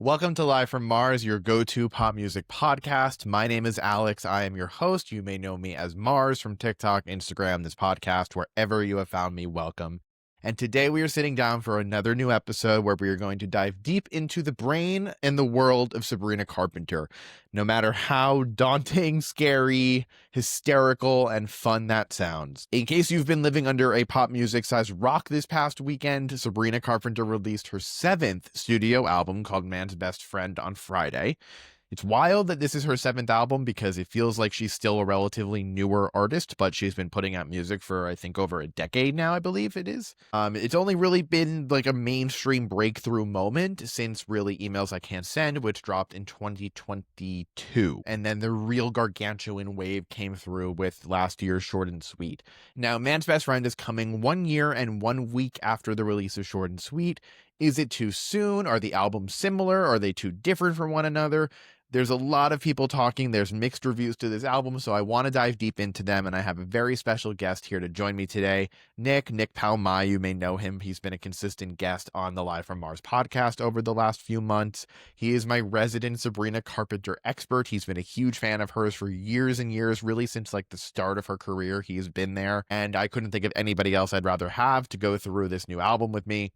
Welcome to Live from Mars, your go-to pop music podcast. My name is Alex. I am your host. You may know me as Mars from TikTok, Instagram, this podcast, wherever you have found me, welcome. And today we are sitting down for another new episode where we are going to dive deep into the brain and the world of Sabrina Carpenter. No matter how daunting, scary, hysterical, and fun that sounds. In case you've been living under a pop music-sized rock this past weekend, Sabrina Carpenter released her 7th studio album called Man's Best Friend on Friday. It's wild that this is her 7th album because it feels like she's still a relatively newer artist, but she's been putting out music for, I think, over a decade now, I believe it is. It's only really been like a mainstream breakthrough moment since really Emails I Can't Send, which dropped in 2022. And then the real gargantuan wave came through with last year's Short and Sweet. Now, Man's Best Friend is coming 1 year and 1 week after the release of Short and Sweet. Is it too soon? Are the albums similar? Are they too different from one another? There's a lot of people talking. There's mixed reviews to this album, so I want to dive deep into them, and I have a very special guest here to join me today, Nick Palmai. You may know him. He's been a consistent guest on the Live from Mars podcast over the last few months. He is my resident Sabrina Carpenter expert. He's been a huge fan of hers for years and years, really since like the start of her career. He's been there, and I couldn't think of anybody else I'd rather have to go through this new album with me.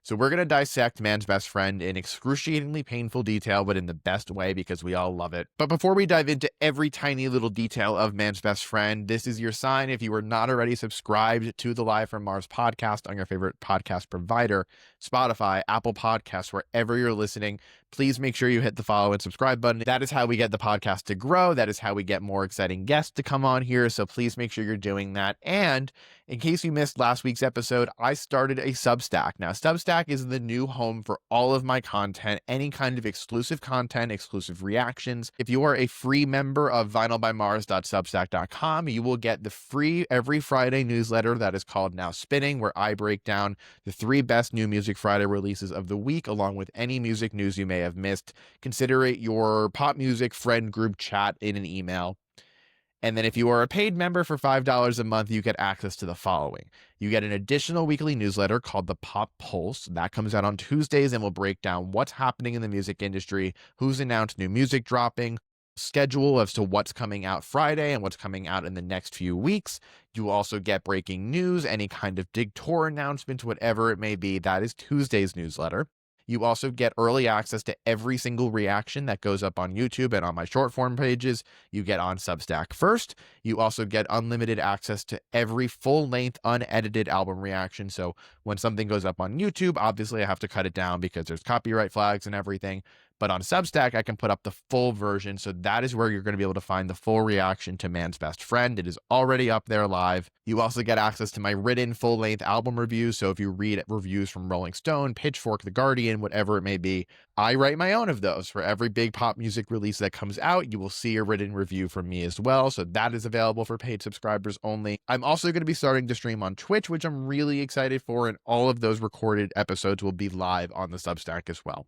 So we're going to dissect Man's Best Friend in excruciatingly painful detail, but in the best way because we all love it. But before we dive into every tiny little detail of Man's Best Friend, this is your sign. If you are not already subscribed to the Live from Mars podcast on your favorite podcast provider, Spotify, Apple Podcasts, wherever you're listening, please make sure you hit the follow and subscribe button. That is how we get the podcast to grow. That is how we get more exciting guests to come on here. So please make sure you're doing that. And in case you missed last week's episode, I started a Substack. Now, Substack is the new home for all of my content, any kind of exclusive content, exclusive reactions. If you are a free member of vinylbymars.substack.com, you will get the free every Friday newsletter that is called Now Spinning, where I break down the 3 best New Music Friday releases of the week, along with any music news you may have missed. Consider it your pop music friend group chat in an email. And then if you are a paid member for $5 a month, you get access to the following. You get an additional weekly newsletter called the Pop Pulse. That comes out on Tuesdays and will break down what's happening in the music industry, who's announced new music dropping, schedule as to what's coming out Friday and what's coming out in the next few weeks. You also get breaking news, any kind of big tour announcements, whatever it may be. That is Tuesday's newsletter. You also get early access to every single reaction that goes up on YouTube and on my short form pages. You get on Substack first. You also get unlimited access to every full-length, unedited album reaction. So when something goes up on YouTube, obviously I have to cut it down because there's copyright flags and everything. But on Substack, I can put up the full version. So that is where you're going to be able to find the full reaction to Man's Best Friend. It is already up there live. You also get access to my written full-length album reviews. So if you read reviews from Rolling Stone, Pitchfork, The Guardian, whatever it may be, I write my own of those. For every big pop music release that comes out, you will see a written review from me as well. So that is available for paid subscribers only. I'm also going to be starting to stream on Twitch, which I'm really excited for. And all of those recorded episodes will be live on the Substack as well.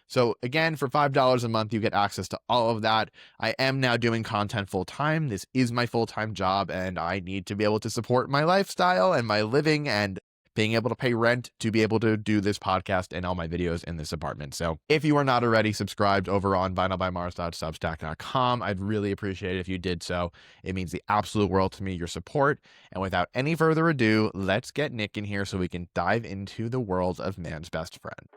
So again, for $5 a month, you get access to all of that. I am now doing content full time. This is my full-time job, and I need to be able to support my lifestyle and my living and being able to pay rent to be able to do this podcast and all my videos in this apartment. So if you are not already subscribed over on vinylbymars.substack.com, I'd really appreciate it if you did so. It means the absolute world to me, your support. And without any further ado, let's get Nick in here so we can dive into the world of Man's Best Friend.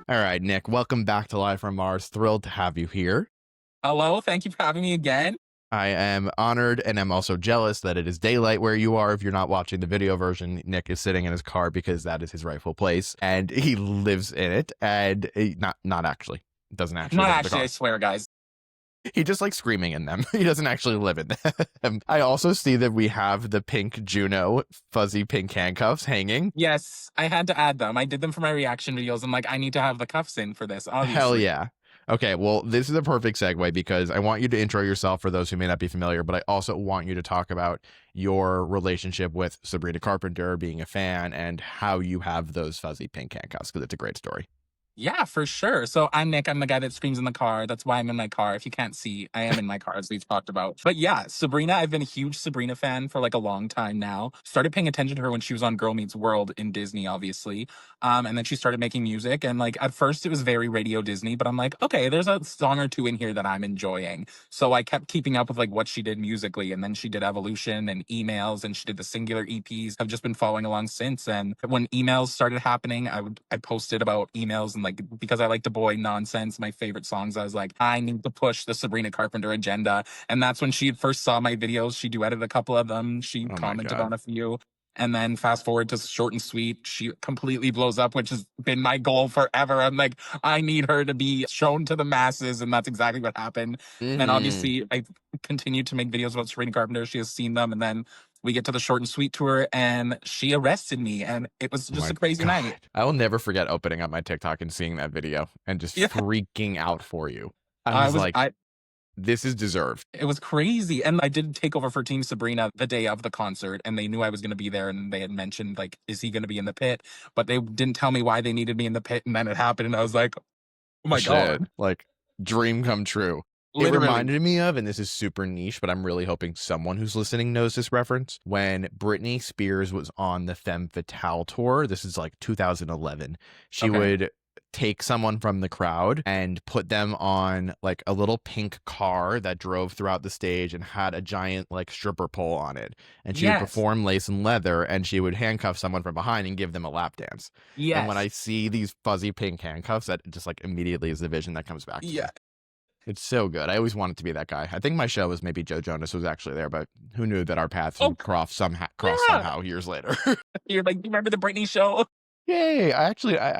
All right, Nick, welcome back to Live from Mars. Thrilled to have you here. Hello, thank you for having me again. I am honored, and I'm also jealous that it is daylight where you are. If you're not watching the video version, Nick is sitting in his car because that is his rightful place, and he lives in it. And not actually, doesn't actually. Not actually, I swear, guys. He just likes screaming in them. He doesn't actually live in them. I also see that we have the pink Juno fuzzy pink handcuffs hanging. Yes, I had to add them. I did them for my reaction videos. I'm like, I need to have the cuffs in for this, obviously. Hell yeah. Okay, well, this is a perfect segue because I want you to intro yourself for those who may not be familiar, but I also want you to talk about your relationship with Sabrina Carpenter, being a fan, and how you have those fuzzy pink handcuffs, because it's a great story. Yeah, for sure. So I'm Nick. I'm the guy that screams in the car. That's why I'm in my car. If you can't see, I am in my car, as we've talked about. But yeah, Sabrina, I've been a huge Sabrina fan for like a long time now. Started paying attention to her when she was on Girl Meets World in Disney, obviously. And then she started making music. And like at first it was very Radio Disney, but I'm like, okay, there's a song or two in here that I'm enjoying. So I kept keeping up with like what she did musically. And then she did Evolution and Emails, and she did the Singular EPs. I've just been following along since. And when Emails started happening, I posted about Emails, and like because I like to boy nonsense, my favorite songs, I was like, I need to push the Sabrina Carpenter agenda. And that's when she first saw my videos. She duetted a couple of them. She Oh my commented God. on a few. And then fast forward to Short and Sweet, she completely blows up, which has been my goal forever. I'm like, I need her to be shown to the masses, and that's exactly what happened. And Hmm. obviously, I continued to make videos about Sabrina Carpenter. She has seen them, and then we get to the Short and Sweet tour, and she arrested me, and it was Oh just my a crazy God. night. I will never forget opening up my TikTok and seeing that video and just Yeah, freaking out for you. I I was was like, I this is deserved. it was crazy. And I did take over for Team Sabrina the day of the concert, and they knew I was going to be there, and they had mentioned like, is he going to be in the pit? But they didn't tell me why they needed me in the pit, and then it happened, and I was like, oh my Shit. god, Like, dream come true. It literally. reminded me of, and this is super niche, but I'm really hoping someone who's listening knows this reference. When Britney Spears was on the Femme Fatale tour, this is like 2011, she Okay. would take someone from the crowd and put them on like a little pink car that drove throughout the stage and had a giant like stripper pole on it. And she would Yes. perform Lace and Leather, and she would handcuff someone from behind and give them a lap dance. And when I Yes. see these fuzzy pink handcuffs, that just like immediately is the vision that comes back to Yeah. me. It's so good. I always wanted to be that guy. I think my show was maybe Joe Jonas was actually there, but who knew that our paths Oh, would cross yeah. somehow years later. You're like, you remember the Britney show? Yay! I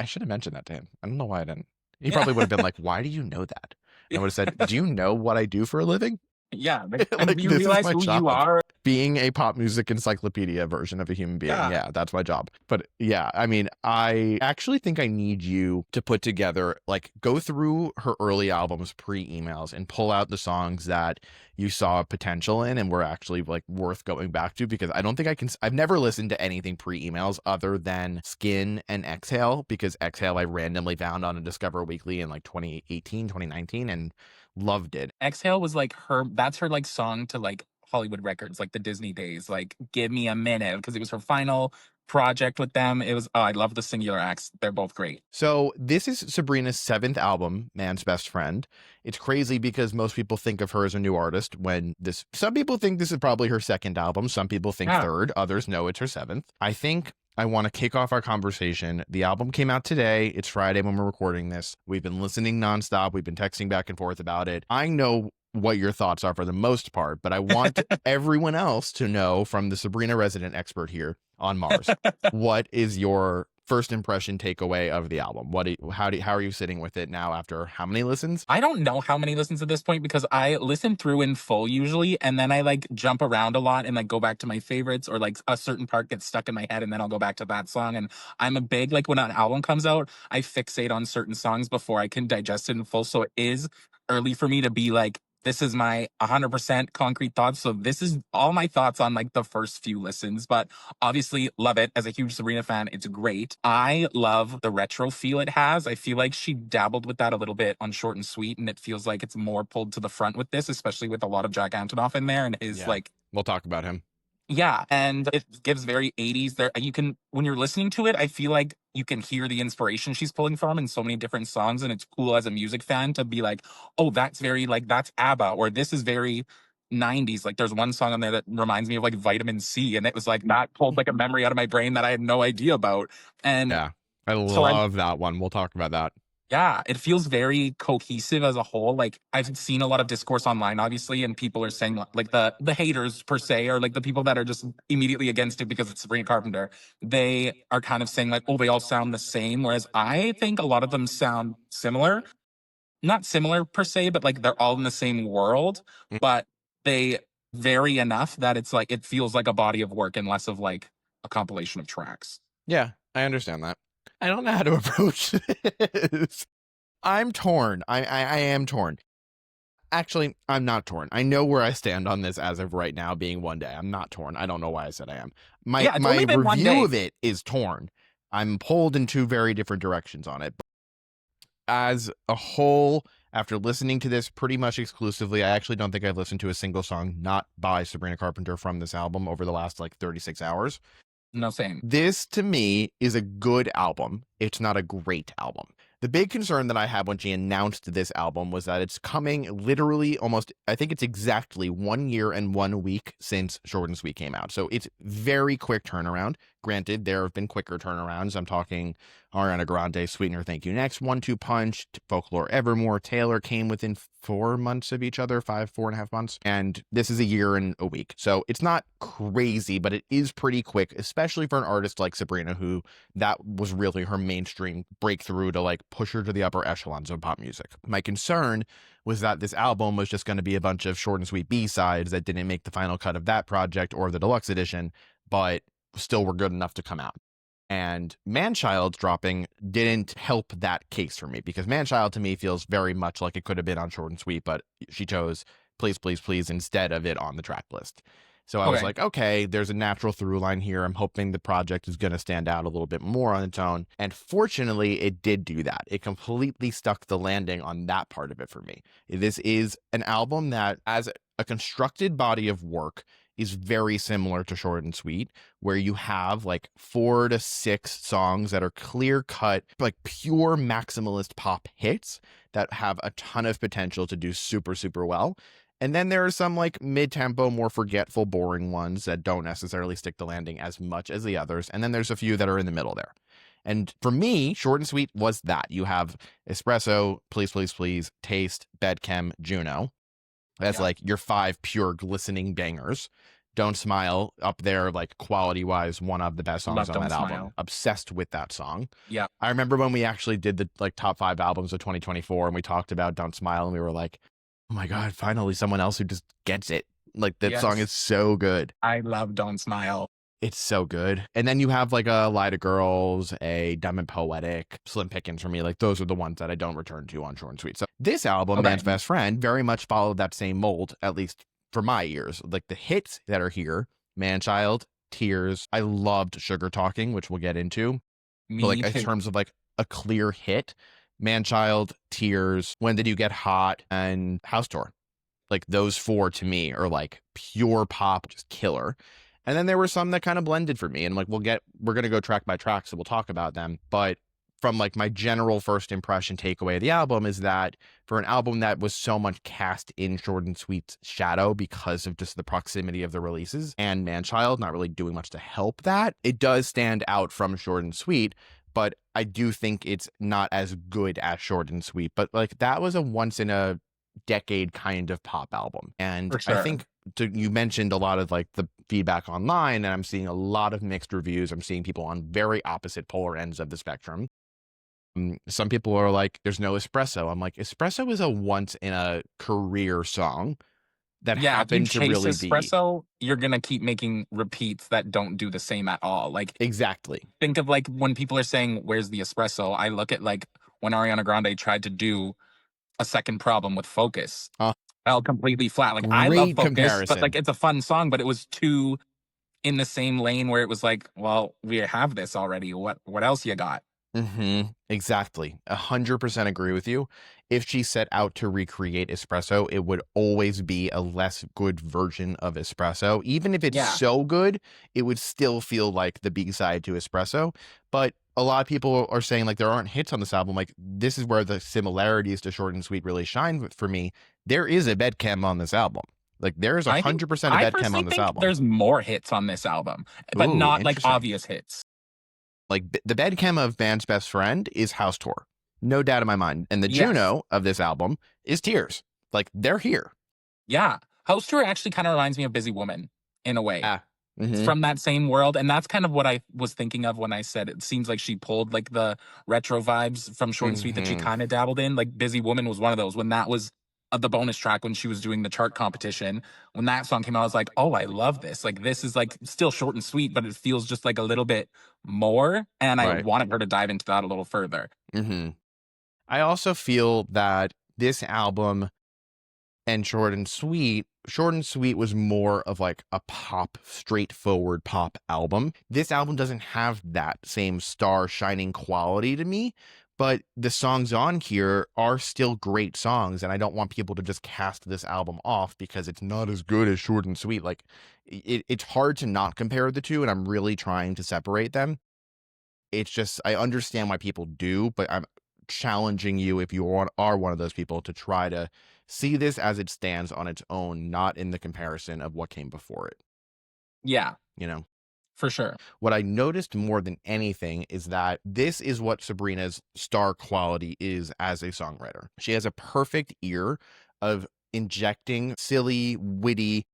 should have mentioned that to him. I don't know why I didn't. He Yeah. probably would have been like, "Why do you know that?" And I would have said, "Do you know what I do for a living? Yeah. And Like, you this is realize my who you job." are. Being a pop music encyclopedia version of a human being. Yeah. Yeah, that's my job. But yeah, I mean, I actually think I need you to put together, like, go through her early albums pre emails and pull out the songs that you saw potential in and were actually like worth going back to, because I don't think I've never listened to anything pre emails other than Skin and Exhale, because Exhale I randomly found on a Discover Weekly in like 2018, 2019 and loved it. Exhale was like that's her like song to like Hollywood Records, like the Disney days, like Give Me a Minute, because it was her final project with them. It was, oh, I love the Singular Acts. They're both great. So this is Sabrina's seventh album, Man's Best Friend. It's crazy because most people think of her as a new artist when some people think this is probably her second album. Some people think Yeah. third. Others know it's her seventh. I think I want to kick off our conversation. The album came out today. It's Friday when we're recording this. We've been listening nonstop. We've been texting back and forth about it. I know what your thoughts are for the most part, but I want everyone else to know, from the Sabrina resident expert here on Mars, what is your first impression takeaway of the album? How are you sitting with it now after how many listens? I don't know how many listens at this point, because I listen through in full usually, and then I like jump around a lot and like go back to my favorites, or like a certain part gets stuck in my head and then I'll go back to that song. And I'm a big, like, when an album comes out, I fixate on certain songs before I can digest it in full. So it is early for me to be like, this is my 100% concrete thoughts. So this is all my thoughts on like the first few listens, but obviously love it. As a huge Sabrina fan, it's great. I love the retro feel it has. I feel like she dabbled with that a little bit on Short and Sweet, and it feels like it's more pulled to the front with this, especially with a lot of Jack Antonoff in there and his Yeah, like, we'll talk about him. yeah, and it gives very 80s there. You can, when you're listening to it, I feel like you can hear the inspiration she's pulling from in so many different songs. And it's cool as a music fan to be like, oh, that's very like, that's ABBA, or this is very 90s. Like there's one song on there that reminds me of like Vitamin C. And it was like that pulled like a memory out of my brain that I had no idea about. And Yeah, I so I love that one. We'll talk about that. yeah, it feels very cohesive as a whole. Like I've seen a lot of discourse online, obviously, and people are saying like the haters per se, or like the people that are just immediately against it because it's Sabrina Carpenter. They are kind of saying like, oh, they all sound the same. Whereas I think a lot of them sound similar, not similar per se, but like they're all in the same world, Mm. but they vary enough that it's like it feels like a body of work and less of like a compilation of tracks. Yeah, I understand that. I don't know how to approach this. I'm torn. I am torn. Actually, I'm not torn. I know where I stand on this as of right now, being one day. I'm not torn. I don't know why I said I am. My Yeah, it's my only been one review day. of it is torn. I'm pulled in two very different directions on it. as a whole, after listening to this pretty much exclusively, I actually don't think I've listened to a single song not by Sabrina Carpenter from this album over the last like 36 hours. No, same. This to me is a good album. It's not a great album. The big concern that I had when she announced this album was that it's coming literally almost, I think it's exactly 1 year and 1 week since Short and Sweet came out. So it's very quick turnaround. Granted, there have been quicker turnarounds. I'm talking Ariana Grande, Sweetener, Thank You Next, 1-2 Punch, Folklore, Evermore, Taylor came within 4 months of each other, 4.5 months. And this is a year and a week. So it's not crazy, but it is pretty quick, especially for an artist like Sabrina, who that was really her mainstream breakthrough to like push her to the upper echelons of pop music. My concern was that this album was just going to be a bunch of short and sweet B-sides that didn't make the final cut of that project or the deluxe edition, but still were good enough to come out. And Manchild's dropping didn't help that case for me, because Manchild to me feels very much like it could have been on Short and Sweet, but she chose Please, Please, Please instead of it on the track list. So I was like, okay, there's a natural through line here. I'm hoping the project is going to stand out a little bit more on its own. And fortunately, it did do that. It completely stuck the landing on that part of it for me. This is an album that, as a constructed body of work, is very similar to Short and Sweet, where you have like 4 to 6 songs that are clear cut, like pure maximalist pop hits that have a ton of potential to do super, super well. And then there are some like mid-tempo, more forgetful, boring ones that don't necessarily stick the landing as much as the others. And then there's a few that are in the middle there. And for me, Short and Sweet was that. You have Espresso, Please, Please, Please, Taste, Bedchem, Juno. That's like your 5 pure glistening bangers. Don't Smile up there, like quality-wise, one of the best songs on that album. Obsessed with that song. Yeah. I remember when we actually did the like top 5 albums of 2024 and we talked about Don't Smile and we were like, oh my God, finally someone else who just gets it. Like that song is so good. I love Don't Smile. It's so good. And then you have like a Lie to Girls, a Dumb and Poetic, Slim Pickens for me. Like those are the ones that I don't return to on Short and Sweet. So this album, Man's Best Friend, very much followed that same mold, at least for my ears. Like the hits that are here, Manchild, Tears. I loved Sugar Talking, which we'll get into. But like in terms of like a clear hit, Manchild, Tears, When Did You Get Hot, and House Tour. Like those 4 to me are like pure pop, just killer. And then there were some that kind of blended for me, and like we're going to go track by track, so we'll talk about them. But from like my general first impression takeaway of the album is that for an album that was so much cast in Short and Sweet's shadow because of just the proximity of the releases and Manchild not really doing much to help that, it does stand out from Short and Sweet. But I do think it's not as good as Short and Sweet. But like that was a once in a decade kind of pop album. And I think you mentioned a lot of like the feedback online, and I'm seeing a lot of mixed reviews. I'm seeing people on very opposite polar ends of the spectrum. Some people are like, there's no Espresso. I'm like, Espresso is a once in a career song that happened to really Espresso, you're gonna keep making repeats that don't do the same at all. Like exactly. Think of like when people are saying, where's the espresso? I look at like when Ariana Grande tried to do A Second Problem with Focus. Fell completely flat. Like I love Focus, but like it's a fun song, but it was too in the same lane where it was like, well, we have this already. What else you got? Exactly. 100% agree with you. If she set out to recreate Espresso, it would always be a less good version of Espresso. Even if it's so good, it would still feel like the B-side to Espresso. But a lot of people are saying like there aren't hits on this album. Like this is where the similarities to Short and Sweet really shine for me. There is a Bedchem on this album. Like there's 100% of Bedchem on this album. There's more hits on this album, but not like obvious hits. Like the Bedchem of Man's Best Friend is House Tour. No doubt in my mind. And the Juno of this album is Tears. Like they're here. Yeah. House Tour actually kind of reminds me of Busy Woman in a way. It's from that same world. And that's kind of what I was thinking of when I said it seems like she pulled like the retro vibes from Short and Sweet that she kind of dabbled in. Like Busy Woman was one of those. When that was the bonus track when she was doing the chart competition, when that song came out, I was like, oh, I love this. Like this is like still short and sweet, but it feels just like a little bit more. And I wanted her to dive into that a little further. I also feel that this album and Short and Sweet was more of like a pop, straightforward pop album. This album doesn't have that same star shining quality to me, But the songs on here are still great songs, and I don't want people to just cast this album off because it's not as good as Short and Sweet. Like, it's hard to not compare the two, and I'm really trying to separate them. It's just, I understand why people do, but I'm challenging you, if you are one of those people, to try to see this as it stands on its own, not in the comparison of what came before it. Yeah, You know, for sure. what I noticed more than anything is that this is what Sabrina's star quality is as a songwriter. She has a perfect ear of injecting silly, witty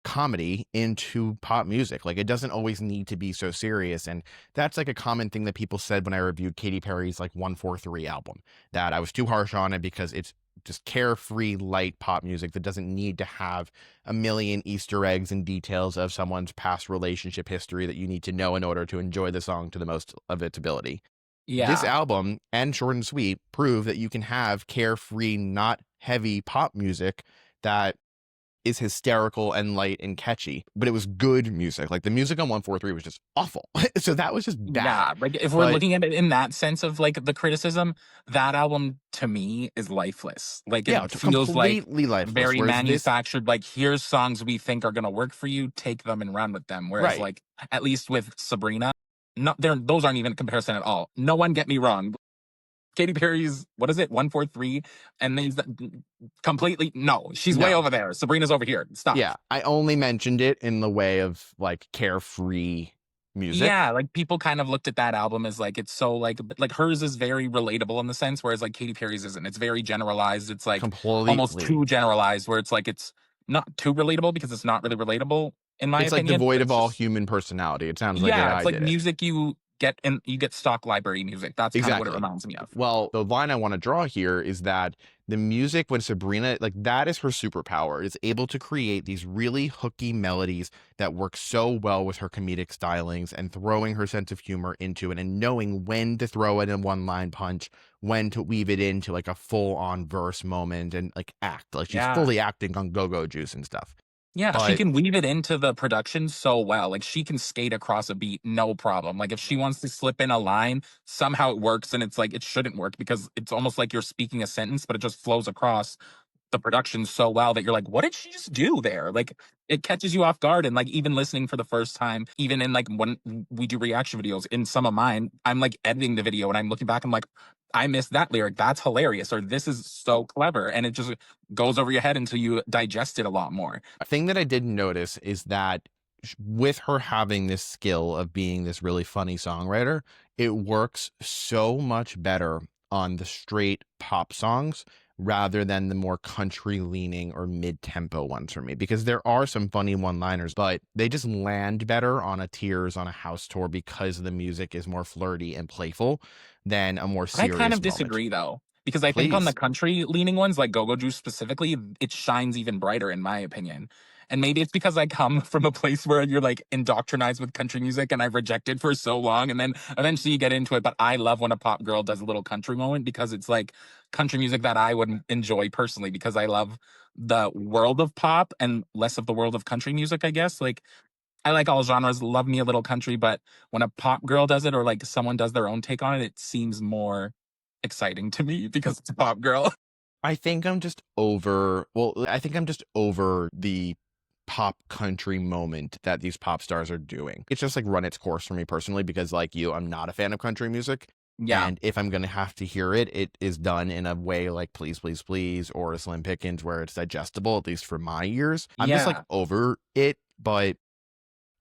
comedy into pop music. Like, it doesn't always need to be so serious. And that's like a common thing that people said when I reviewed Katy Perry's like 143 album, that I was too harsh on it because it's just carefree, light pop music that doesn't need to have a million Easter eggs and details of someone's past relationship history that you need to know in order to enjoy the song to the most of its ability. This Yeah. album and Short and Sweet prove that you can have carefree, not heavy pop music that is hysterical and light and catchy, but it was good music. Like, the music on 143 was just awful. So that was just bad. Yeah, like, if we're But looking at it in that sense of, like, the criticism, that album to me is lifeless. Like, yeah, it it's feels like completely lifeless. very Whereas this, manufactured, like, "Here's songs we think are gonna work for you, take them and run with them." Whereas, right. like, at least with Sabrina, no, those aren't even a comparison at all. No one get me wrong. Katy Perry's, what is it, 143? And these completely no, she's way No. over there. Sabrina's over here. Stop. Yeah. I only mentioned it in the way of like carefree music. Yeah, like, people kind of looked at that album as, like, it's so, like hers is very relatable in the sense, whereas, like, Katy Perry's isn't. It's very generalized. It's, like, almost Completely. too generalized, where it's, like, it's not too relatable because it's not really relatable, in my It's like opinion, but devoid of it's all just human personality. It sounds like yeah, it's AI like did it. music you get stock library music. That's kinda what it Exactly. reminds me of. Well, the line I want to draw here is that the music, when Sabrina, like, that is her superpower, is able to create these really hooky melodies that work so well with her comedic stylings and throwing her sense of humor into it and knowing when to throw it in one line punch, when to weave it into like a full on verse moment and like act like she's Yeah. fully acting on go-go juice and stuff. Yeah, she But can weave it into the production so well. Like, she can skate across a beat, no problem. Like, if she wants to slip in a line, somehow it works, and it's like it shouldn't work because it's almost like you're speaking a sentence, but it just flows across the production so well that you're like, "What did she just do there?" Like, it catches you off guard, and, like, even listening for the first time, even in, like, when we do reaction videos, in some of mine, I'm, like, editing the video, and I'm looking back, I'm like, "I missed that lyric. That's hilarious," or, "This is so clever," and it just goes over your head until you digest it a lot more. a thing that I didn't notice is that with her having this skill of being this really funny songwriter, it works so much better on the straight pop songs rather than the more country leaning or mid tempo ones for me, because there are some funny one liners, but they just land better on a Tears on a House tour because the music is more flirty and playful than a more I kind serious of moment. disagree though, because I think on the Please. country leaning ones, like Go-Go Juice specifically, it shines even brighter in my opinion. And maybe it's because I come from a place where you're like indoctrinized with country music and I've rejected for so long. And then eventually you get into it. But I love when a pop girl does a little country moment because it's like country music that I would enjoy personally because I love the world of pop and less of the world of country music, I guess. Like, I like all genres, love me a little country, but when a pop girl does it or like someone does their own take on it, it seems more exciting to me because it's a pop girl. I think I'm just over, well, I think I'm just over the pop country moment that these pop stars are doing. It's just like run its course for me personally because, like you, I'm not a fan of country music. Yeah. And if I'm going to have to hear it, it is done in a way like Please, Please, Please or a Slim Pickens where it's digestible, at least for my ears. I'm just like Yeah. over it, but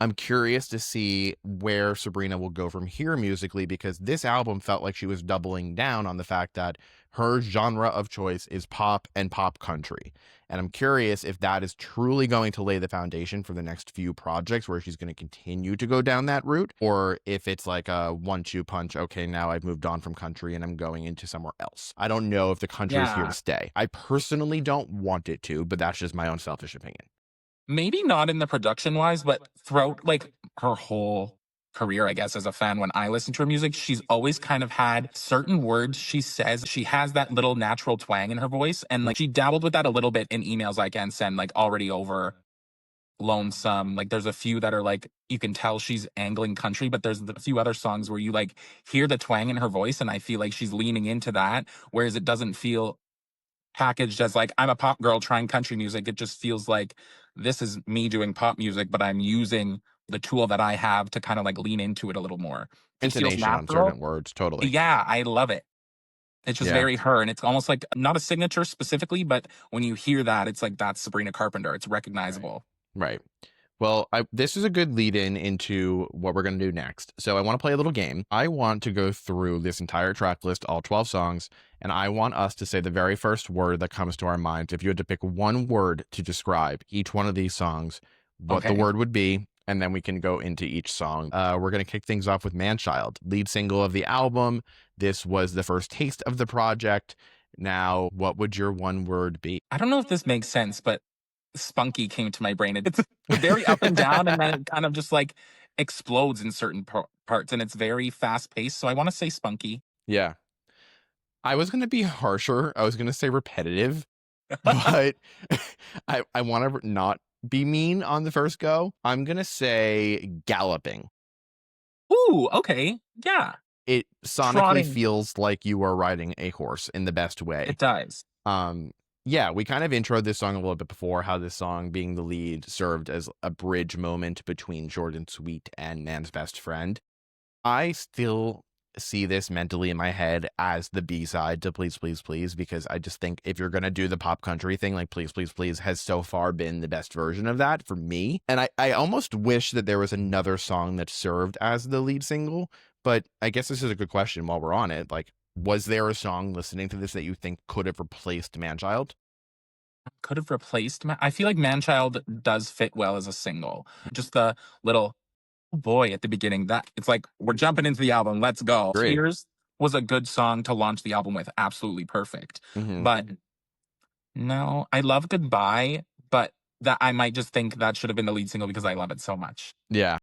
I'm curious to see where Sabrina will go from here musically, because this album felt like she was doubling down on the fact that her genre of choice is pop and pop country. And I'm curious if that is truly going to lay the foundation for the next few projects where she's going to continue to go down that route, or if it's like a 1-2 punch. Okay, now I've moved on from country and I'm going into somewhere else. I don't know if the country is here to Yeah. stay. I personally don't want it to, but that's just my own selfish opinion. Maybe not in the production wise, but throughout like her whole career, I guess, as a fan, when I listen to her music, she's always kind of had certain words she says. She has that little natural twang in her voice. And like she dabbled with that a little bit in emails I can send, like already over lonesome. Like there's a few that are like you can tell she's angling country, but there's a few other songs where you like hear the twang in her voice, and I feel like she's leaning into that, whereas it doesn't feel packaged as like I'm a pop girl trying country music. It just feels like this is me doing pop music, but I'm using the tool that I have to kind of like lean into it a little more. Just feels Intonation on certain natural. words, totally. Yeah, I love it. It's just Yeah, very her, and it's almost like not a signature specifically, but when you hear that, it's like that's Sabrina Carpenter. It's recognizable. right. Well, this is a good lead in into what we're going to do next. So I want to play a little game. I want to go through this entire track list, all 12 songs, and I want us to say the very first word that comes to our minds. If you had to pick one word to describe each one of these songs, what the Okay. word would be, and then we can go into each song. We're going to kick things off with Manchild, lead single of the album. This was the first taste of the project. Now, what would your one word be? I don't know if this makes sense, but spunky came to my brain. It's very up and down, and then it kind of just like explodes in certain parts, and it's very fast paced. So I want to say spunky. Yeah. I was going to be harsher. I was going to say repetitive, but I want to not be mean on the first go. I'm going to say galloping. Ooh, okay. Yeah, It sonically trotting. feels like you are riding a horse in the best way. It does. Yeah, we kind of introed this song a little bit before, how this song being the lead served as a bridge moment between Short and Sweet and Man's Best Friend. I still see this mentally in my head as the B-side to Please Please Please, because I just think if you're going to do the pop country thing, like Please Please Please has so far been the best version of that for me. And I almost wish that there was another song that served as the lead single, but I guess this is a good question while we're on it. Like, was there a song listening to this that you think could have replaced Manchild? Could have replaced. I feel like Manchild does fit well as a single. Just the little oh boy at the beginning. That it's like we're jumping into the album. Let's go. Agreed. Tears was a good song to launch the album with. Absolutely perfect. Mm-hmm. But no, I love Goodbye, but that I might just think that should have been the lead single because I love it so much. Yeah.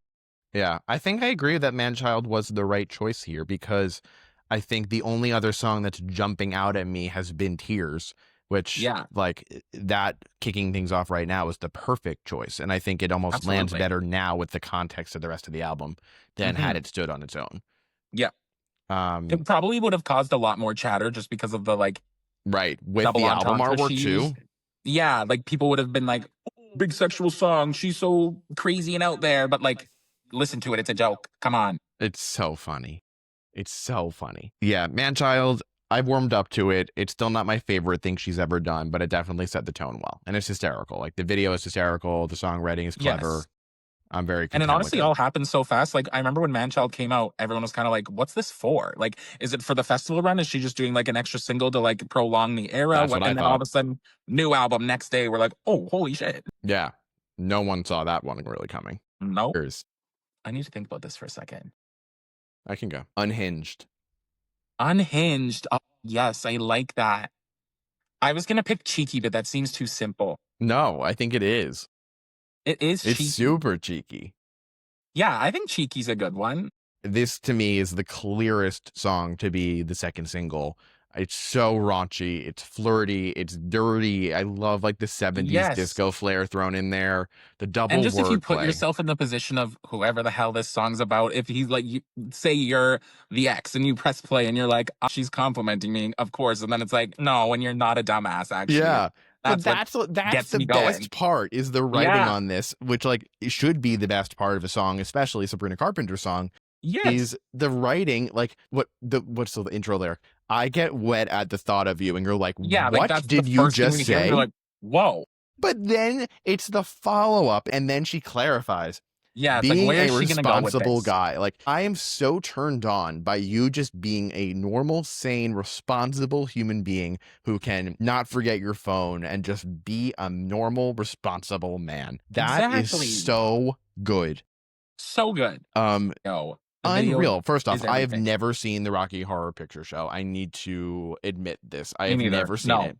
Yeah. I think I agree that Manchild was the right choice here, because I think the only other song that's jumping out at me has been Tears, which, Yeah, like, that kicking things off right now is the perfect choice. And I think it almost lands absolutely. better now with the context of the rest of the album than had Mhm. it stood on its own. Yeah. Um, It probably would have caused a lot more chatter just because of the like right. With double the album entendre she artwork too. used. Yeah, like people would have been like, "Oh, big sexual song. She's so crazy and out there," but like, listen to it. It's a joke. Come on. It's so funny. It's so funny. Yeah, Manchild, I've warmed up to it. It's still not my favorite thing she's ever done, but it definitely set the tone well. And it's hysterical. Like, the video is hysterical. The songwriting is clever. Yes. I'm very And it content with honestly it. all happened so fast. Like I remember when Manchild came out, everyone was kind of like, "What's this for? Like, is it for the festival run? Is she just doing like an extra single to like prolong the era?" That's what I And then all thought. of a sudden, new album next day. We're like, "Oh, holy shit!" Yeah. No one saw that one really coming. No, Here's, I need to think about this for a second. I can go. Unhinged. Unhinged. Oh, yes, I like that. I was gonna pick cheeky, but that seems too simple. No, I think it is. It is It's cheeky. super cheeky. Yeah, I think cheeky's a good one. This to me is the clearest song to be the second single. It's so raunchy, it's flirty, it's dirty. I love like the 70s Yes. disco flair thrown in there. The double And just if you put wordplay. yourself in the position of whoever the hell this song's about, if he's like, you say you're the ex and you press play and you're like, "Oh, she's complimenting me, of course." And then it's like, no, when you're not a dumbass, actually. Yeah. But That's what that's gets the me best going. part is the writing Yeah. on this, which like it should be the best part of a song, especially Sabrina Carpenter's song, Yes. is the writing. Like what's the intro there? I get wet at the thought of you, and you're like, Yeah, like what that's did the you first thing just we hear, and say? you're like, whoa. But then it's the follow-up, and then she clarifies. Yeah, it's like, Being where a is she gonna go with responsible this? guy. Like, I am so turned on by you just being a normal, sane, responsible human being who can not forget your phone and just be a normal, responsible man. That is Exactly. so good. So good. No. The video Unreal. First off, is I have everything. never seen the Rocky Horror Picture Show. I need to admit this. I Me have neither. never seen No. it.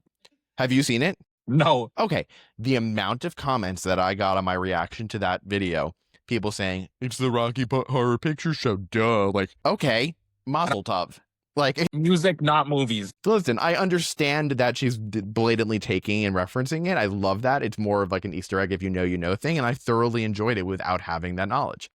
Have you seen it? No. Okay. The amount of comments that I got on my reaction to that video, people saying, it's the Rocky Horror Picture Show, duh. Like, okay, mazel tov. Like, Music, not movies. listen, I understand that she's blatantly taking and referencing it. I love that. It's more of like an Easter egg if you know thing. And I thoroughly enjoyed it without having that knowledge.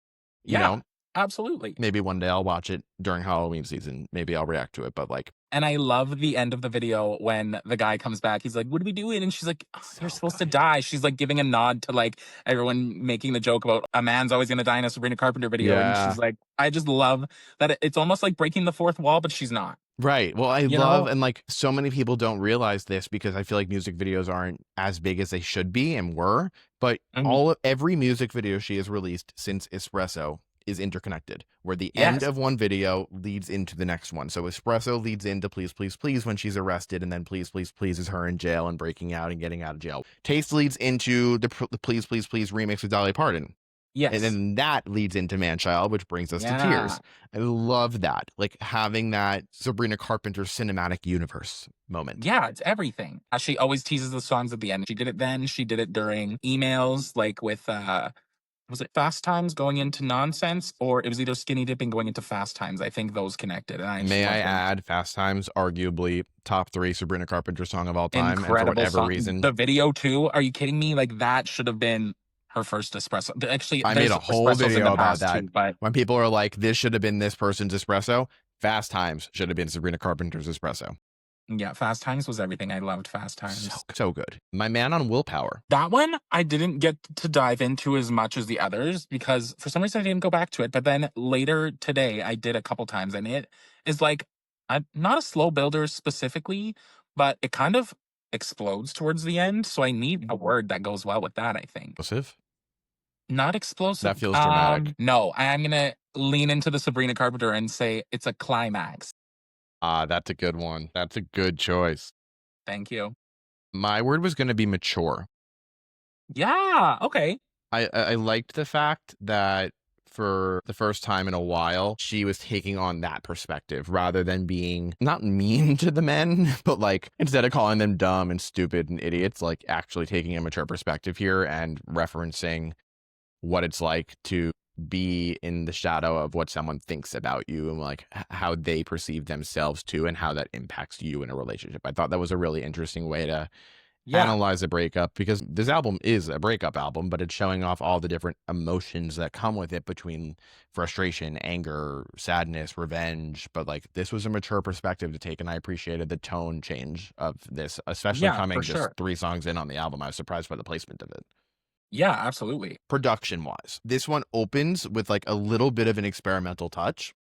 You Yeah, know, absolutely. maybe one day I'll watch it during Halloween season. Maybe I'll react to it. But like, And I love the end of the video when the guy comes back. He's like, "What are we doing?" And she's like, "Oh, so you're supposed to good. die." She's like giving a nod to like everyone making the joke about a man's always going to die in a Sabrina Carpenter video. And Yeah. she's like, I just love that it's almost like breaking the fourth wall, but she's not. Right. Well, I You love, know? and like so many people don't realize this because I feel like music videos aren't as big as they should be and were, but Mhm. every music video she has released since Espresso is interconnected, where the end Yes. of one video leads into the next one. So Espresso leads into Please, Please, Please when she's arrested, and then Please, Please, Please is her in jail and breaking out and getting out of jail. Taste leads into the Please, Please, Please remix with Dolly Parton. And Yes. then that leads into Manchild, which brings us to Yeah. Tears. I love that. Like having that Sabrina Carpenter cinematic universe moment. Yeah, it's everything. She always teases the songs at the end. She did it then. She did it during emails, like with was it Fast Times going into Nonsense, or it was either Skinny Dipping going into Fast Times. I think those connected, and I just May love I them. add, Fast Times, arguably top 3 Sabrina Carpenter song of all time. And for Incredible whatever song. reason, The video too. Are you kidding me? Like that should have been her first espresso. Actually, I made there's a whole espressos in video the about past that. too, but When people are like, this should have been this person's espresso, Fast Times should have been Sabrina Carpenter's espresso. yeah, Fast Times was everything. I loved Fast Times. So good. My Man on Willpower. That one I didn't get to dive into as much as the others because for some reason I didn't go back to it. But then later today I did a couple times, and it is like I'm not a slow builder specifically, but it kind of explodes towards the end. So I need a word that goes well with that, I think. Explosive? Not explosive. That feels dramatic. No, I'm gonna lean into the Sabrina Carpenter and say it's a climax. That's a good one. That's a good choice. Thank you. My word was going to be mature. Yeah. Okay. I liked the fact that for the first time in a while, she was taking on that perspective rather than being not mean to the men, but like instead of calling them dumb and stupid and idiots, like actually taking a mature perspective here and referencing what it's like to be in the shadow of what someone thinks about you and like how they perceive themselves too and how that impacts you in a relationship. I thought that was a really interesting way to Yeah. analyze a breakup because this album is a breakup album, but it's showing off all the different emotions that come with it between frustration, anger, sadness, revenge. But like this was a mature perspective to take, and I appreciated the tone change of this, especially Yeah, coming for just sure. 3 songs in on the album. I was surprised by the placement of it. Yeah, absolutely. Production wise, this one opens with like a little bit of an experimental touch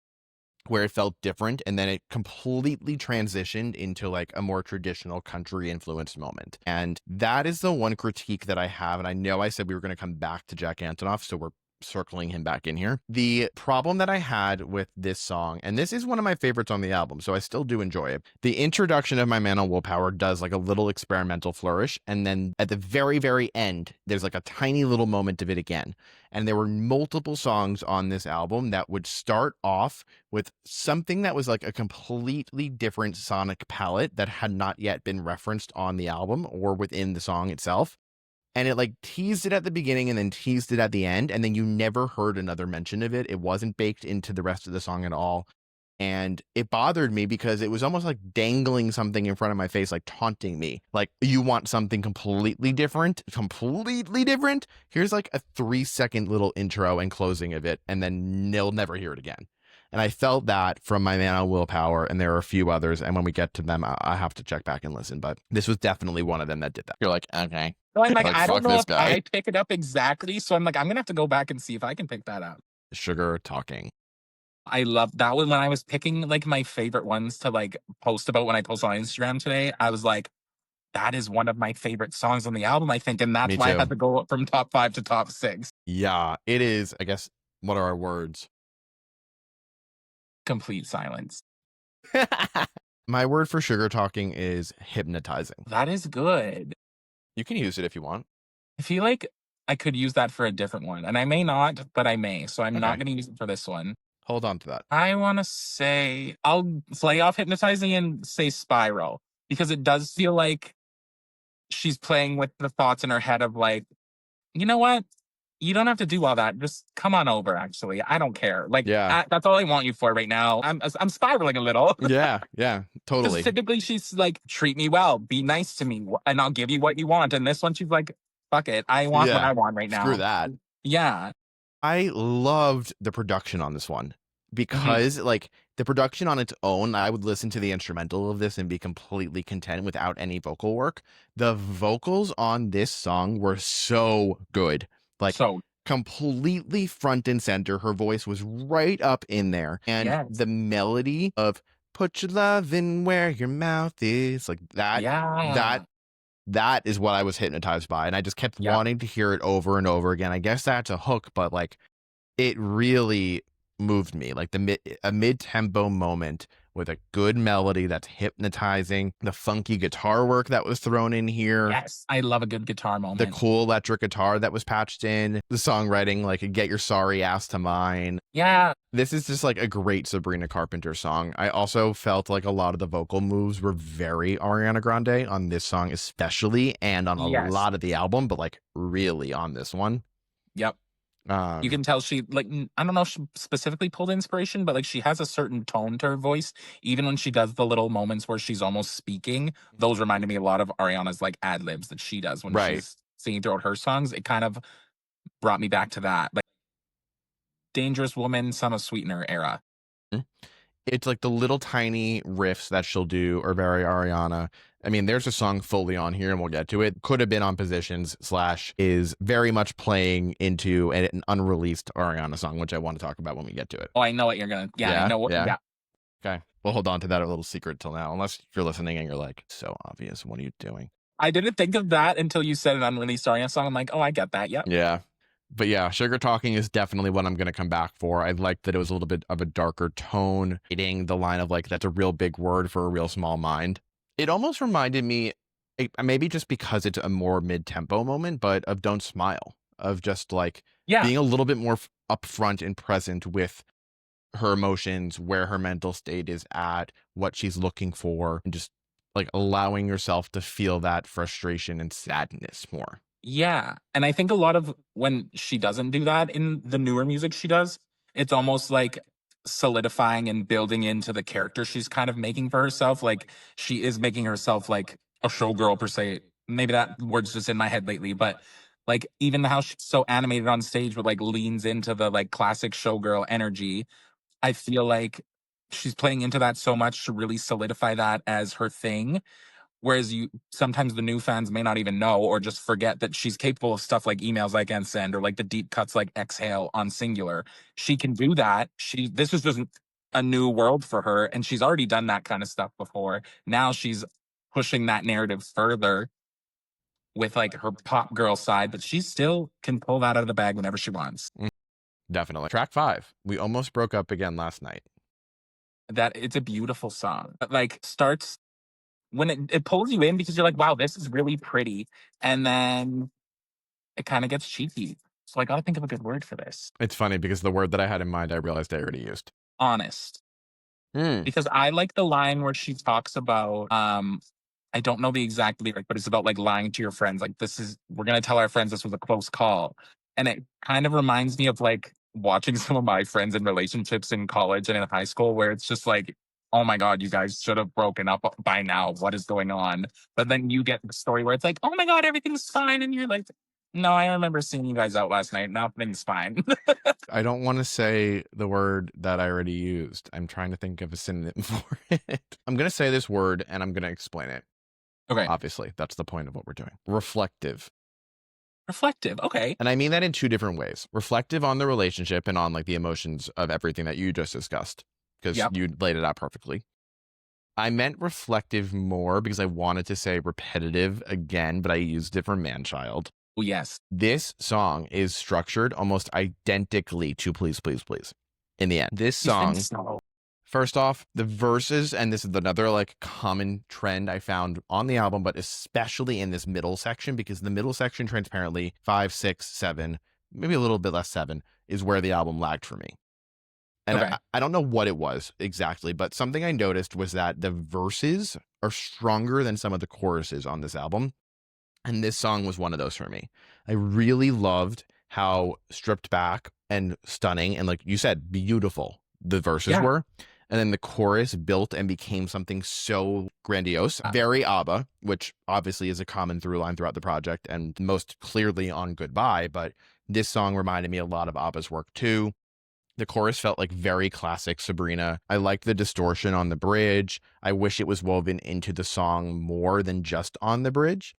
where it felt different, and then it completely transitioned into like a more traditional country influenced moment. And that is the one critique that I have. And I know I said we were going to come back to Jack Antonoff, so we're circling him back in here. The problem that I had with this song, and this is one of my favorites on the album, so I still do enjoy it. The introduction of My Man on Willpower does like a little experimental flourish, and then at the very, very end, there's like a tiny little moment of it again. And there were multiple songs on this album that would start off with something that was like a completely different sonic palette that had not yet been referenced on the album or within the song itself. And it like teased it at the beginning and then teased it at the end. And then you never heard another mention of it. It wasn't baked into the rest of the song at all. And it bothered me because it was almost like dangling something in front of my face, like taunting me. Like, you want something completely different? Completely different? Here's like a 3-second little intro and closing of it. And then they'll never hear it again. And I felt that from My Man on Willpower, and there are a few others. And when we get to them, I have to check back and listen. But this was definitely one of them that did that. You're like, okay. So I'm like, Like, I don't fuck know this if guy. I pick it up exactly. So I'm like, I'm gonna have to go back and see if I can pick that up. Sugar talking. I love that one. When I was picking like my favorite ones to like post about when I post on Instagram today, I was like, that is one of my favorite songs on the album, I think. And that's Me why I too. had to go from top 5 to top 6. Yeah, it is. I guess, what are our words? Complete silence. My word for sugar talking is hypnotizing. That is good. You can use it if you want. I feel like I could use that for a different one. And I may not, but I may. So I'm not Okay. going to use it for this one. Hold on to that. I want to say, I'll play off hypnotizing and say spiral because it does feel like she's playing with the thoughts in her head of like, you know what? You don't have to do all that. Just come on over, actually. I don't care. Like, Yeah. that's all I want you for right now. I'm spiraling a little. Yeah. Yeah. Because Totally. typically she's like, treat me well, be nice to me, and I'll give you what you want. And this one, she's like, fuck it. I want what Yeah. I want right Screw now. that. Yeah. I loved the production on this one Hmm. because, like, the production on its own, I would listen to the instrumental of this and be completely content without any vocal work. The vocals on this song were so good. Like, So, completely front and center. Her voice was right up in there. And yes. the melody of put your love in where your mouth is, like Yeah. that is what I was hypnotized by. And I just kept Yep. wanting to hear it over and over again. I guess that's a hook, but like it really moved me. Like a mid-tempo moment with a good melody that's hypnotizing, the funky guitar work that was thrown in here, Yes. I love a good guitar the moment. cool electric guitar that was patched in, the songwriting, like get your sorry ass to mine. Yeah. This is just like a great Sabrina Carpenter song. I also felt like a lot of the vocal moves were very Ariana Grande on this song, especially, and on a Yes. lot of the album, but like really on this one. Yep. You Um, can tell she like I don't know if she specifically pulled inspiration, but like she has a certain tone to her voice. Even when she does the little moments where she's almost speaking, those reminded me a lot of Ariana's like ad libs that she does when right. she's singing throughout her songs. It kind of brought me back to that, like Dangerous Woman, Son of Sweetener era. It's like the little tiny riffs that she'll do are very Ariana. I mean, there's a song fully on here, and we'll get to it. Could have been on Positions / is very much playing into an unreleased Ariana song, which I want to talk about when we get to it. Oh, I know what you're gonna. Yeah, I Yeah, know what. yeah. Yeah, Okay, we'll hold on to that a little secret till now, unless you're listening and you're like, so obvious. What are you doing? I didn't think of that until you said an unreleased Ariana song. I'm like, oh, I get that. Yep. Yeah. But yeah, Sugar Talking is definitely what I'm going to come back for. I liked that it was a little bit of a darker tone, hitting the line of like, that's a real big word for a real small mind. It almost reminded me, maybe just because it's a more mid-tempo moment, but of Don't Smile, of just like Yeah. being a little bit more upfront and present with her emotions, where her mental state is at, what she's looking for, and just like allowing yourself to feel that frustration and sadness more. Yeah. And I think a lot of when she doesn't do that in the newer music she does, it's almost like solidifying and building into the character she's kind of making for herself. Like she is making herself like a showgirl per se. Maybe that word's just in my head lately, but like even how she's so animated on stage but like leans into the like classic showgirl energy. I feel like she's playing into that so much to really solidify that as her thing. Whereas you sometimes the new fans may not even know or just forget that she's capable of stuff like emails like End Send or like the deep cuts like Exhale on Singular. She can do that. This is just a new world for her, and she's already done that kind of stuff before. Now she's pushing that narrative further with like her pop girl side, but she still can pull that out of the bag whenever she wants. Definitely. Track 5. We almost broke up again last night. That it's a beautiful song. Like starts when it pulls you in because you're like, wow, this is really pretty. And then it kind of gets cheeky. So I got to think of a good word for this. It's funny because the word that I had in mind, I realized I already used. Honest. Mm. Because I like the line where she talks about I don't know the exact lyric, but it's about like lying to your friends. Like we're gonna tell our friends this was a close call. And it kind of reminds me of like watching some of my friends in relationships in college and in high school where it's just like, oh my God, you guys should have broken up by now. What is going on? But then you get the story where it's like, oh my God, everything's fine. And you're like, no, I remember seeing you guys out last night. Nothing's fine. I don't want to say the word that I already used. I'm trying to think of a synonym for it. I'm going to say this word and I'm going to explain it. Okay. Obviously, that's the point of what we're doing. Reflective. Reflective. Okay. And I mean that in two different ways. Reflective on the relationship and on like the emotions of everything that you just discussed, because Yep. you laid it out perfectly. I meant reflective more because I wanted to say repetitive again, but I used it for man-child. Oh, yes. This song is structured almost identically to Please, Please, Please. In the end, this You think song, so? first off, the verses, and this is another like common trend I found on the album, but especially in this middle section, because the middle section, transparently, 5, 6, 7, maybe a little bit less 7, is where the album lagged for me. And Okay. I don't know what it was exactly, but something I noticed was that the verses are stronger than some of the choruses on this album. And this song was one of those for me. I really loved how stripped back and stunning and, like you said, beautiful the verses were. And then the chorus built and became something so grandiose. Very ABBA, which obviously is a common through line throughout the project and most clearly on Goodbye. But this song reminded me a lot of ABBA's work too. The chorus felt like very classic Sabrina. I liked the distortion on the bridge. I wish it was woven into the song more than just on the bridge,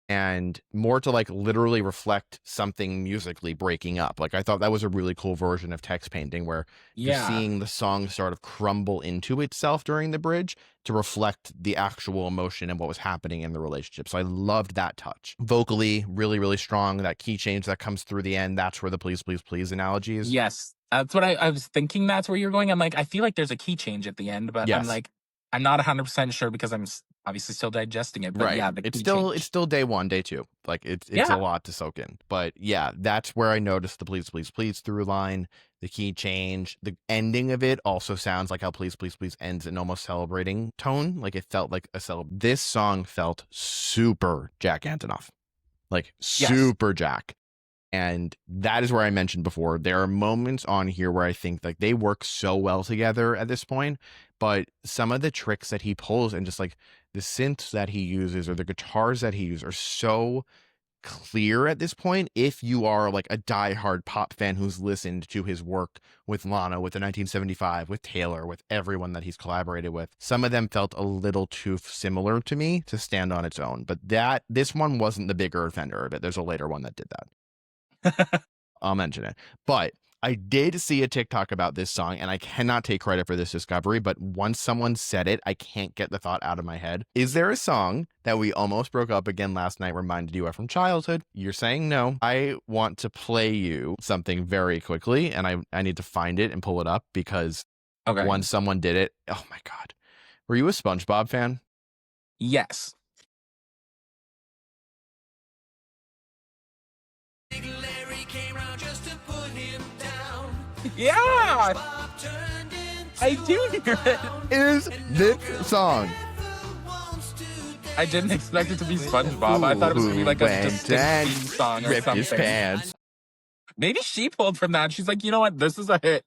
and more to like literally reflect something musically breaking up. Like, I thought that was a really cool version of text painting where you're seeing the song sort of crumble into itself during the bridge to reflect the actual emotion and what was happening in the relationship. So I loved that touch. Vocally, really, really strong. That key change that comes through the end, that's where the please, please, please analogy is. Yes. That's what I was thinking. That's where you're going. I'm like, I feel like there's a key change at the end, but I'm like, I'm not 100% sure because I'm obviously still digesting it. But yeah, it's still day one, day two. Like, it's a lot to soak in. But yeah, that's where I noticed the please, please, please through line, the key change. The ending of it also sounds like how please, please, please ends in almost celebrating tone. Like, it felt like this song felt super Jack Antonoff, like super Jack. And that is where I mentioned before, there are moments on here where I think like they work so well together at this point, but some of the tricks that he pulls and just like the synths that he uses or the guitars that he uses are so clear at this point. If you are like a diehard pop fan who's listened to his work with Lana, with the 1975, with Taylor, with everyone that he's collaborated with, some of them felt a little too similar to me to stand on its own. But this one wasn't the bigger offender of it. There's a later one that did that. I'll mention it. But I did see a TikTok about this song, and I cannot take credit for this discovery, but once someone said it, I can't get the thought out of my head. Is there a song that we almost broke up again last night reminded you of from childhood? You're saying no. I want to play you something very quickly, and I need to find it and pull it up because once someone did it, oh my God. Were you a SpongeBob fan? Yes. Yeah, I do hear it. Is this song? I didn't expect it to be SpongeBob. I thought it was going to be like a distinct theme song or something. His pants. Maybe she pulled from that. She's like, you know what? This is a hit.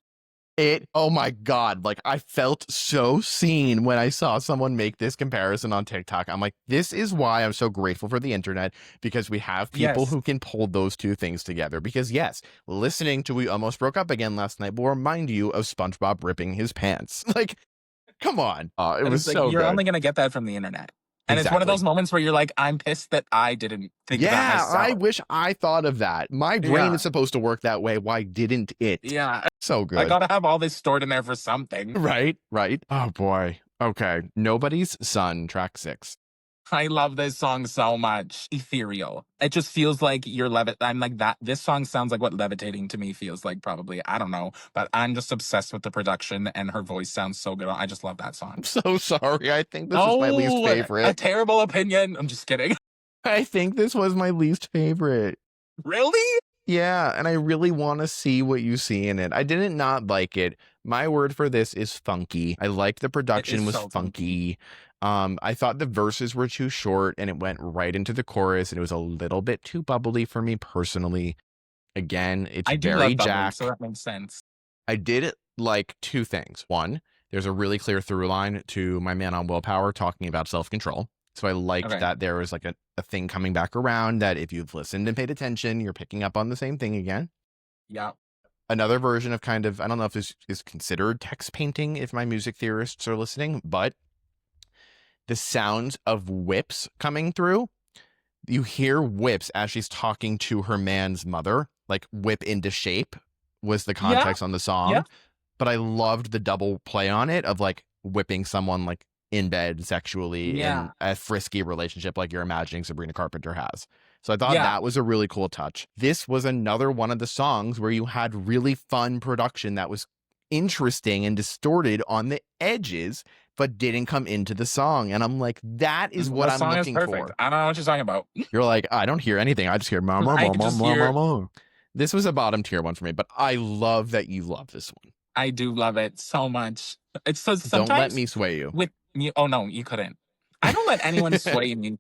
Oh my God. Like, I felt so seen when I saw someone make this comparison on TikTok. I'm like, this is why I'm so grateful for the internet, because we have people who can pull those two things together. Because yes, listening to We Almost Broke Up Again last night will remind you of SpongeBob ripping his pants. Like, come on. It was so You're good. only going to get that from the internet. And it's one of those moments where you're like, I'm pissed that I didn't think of that myself. I wish I thought of that. My brain is supposed to work that way. Why didn't it? Yeah. So good. I gotta have all this stored in there for something. Right. Oh boy. Okay. Nobody's Son, track 6. I love this song so much. Ethereal. It just feels like you're I'm like that. This song sounds like what levitating to me feels like, probably. I don't know. But I'm just obsessed with the production, and her voice sounds so good. I just love that song. I'm so sorry. I think this was my least favorite. A terrible opinion. I'm just kidding. I think this was my least favorite. Really? Yeah, and I really want to see what you see in it. I didn't not like it. My word for this is funky. I liked the production was so funky. I thought the verses were too short and it went right into the chorus, and it was a little bit too bubbly for me personally. Again, it's very Jack. So that makes sense. I did like two things. One, there's a really clear through line to My Man on Willpower talking about self-control. So I liked that there was like a thing coming back around that if you've listened and paid attention, you're picking up on the same thing again. Yeah. Another version of kind of, I don't know if this is considered text painting if my music theorists are listening, but the sounds of whips coming through, you hear whips as she's talking to her man's mother, like whip into shape was the context on the song. Yeah. But I loved the double play on it of like whipping someone like in bed sexually in a frisky relationship like you're imagining Sabrina Carpenter has. So I thought that was a really cool touch. This was another one of the songs where you had really fun production that was interesting and distorted on the edges, but didn't come into the song. And I'm like, that is what I'm looking for. I don't know what you're talking about. You're like, I don't hear anything. I just hear mama. This was a bottom tier one for me, but I love that you love this one. I do love it so much. It's so sometimes don't let me sway you. Oh no, you couldn't. I don't let anyone sway me.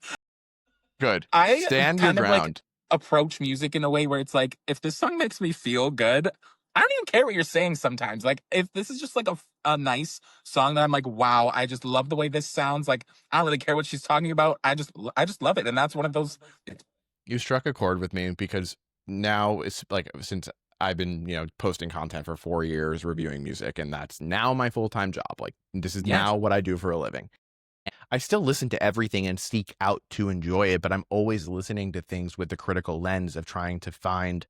Good. Stand your ground. approach music in a way where it's like, if this song makes me feel good, I don't even care what you're saying sometimes. Like, if this is just like a nice song that I'm like, wow, I just love the way this sounds. Like, I don't really care what she's talking about. I just love it. And that's one of those. You struck a chord with me because now it's like since I've been, posting content for 4 years, reviewing music, and that's now my full-time job. Like this is Yes. now what I do for a living. I still listen to everything and seek out to enjoy it, but I'm always listening to things with the critical lens of trying to find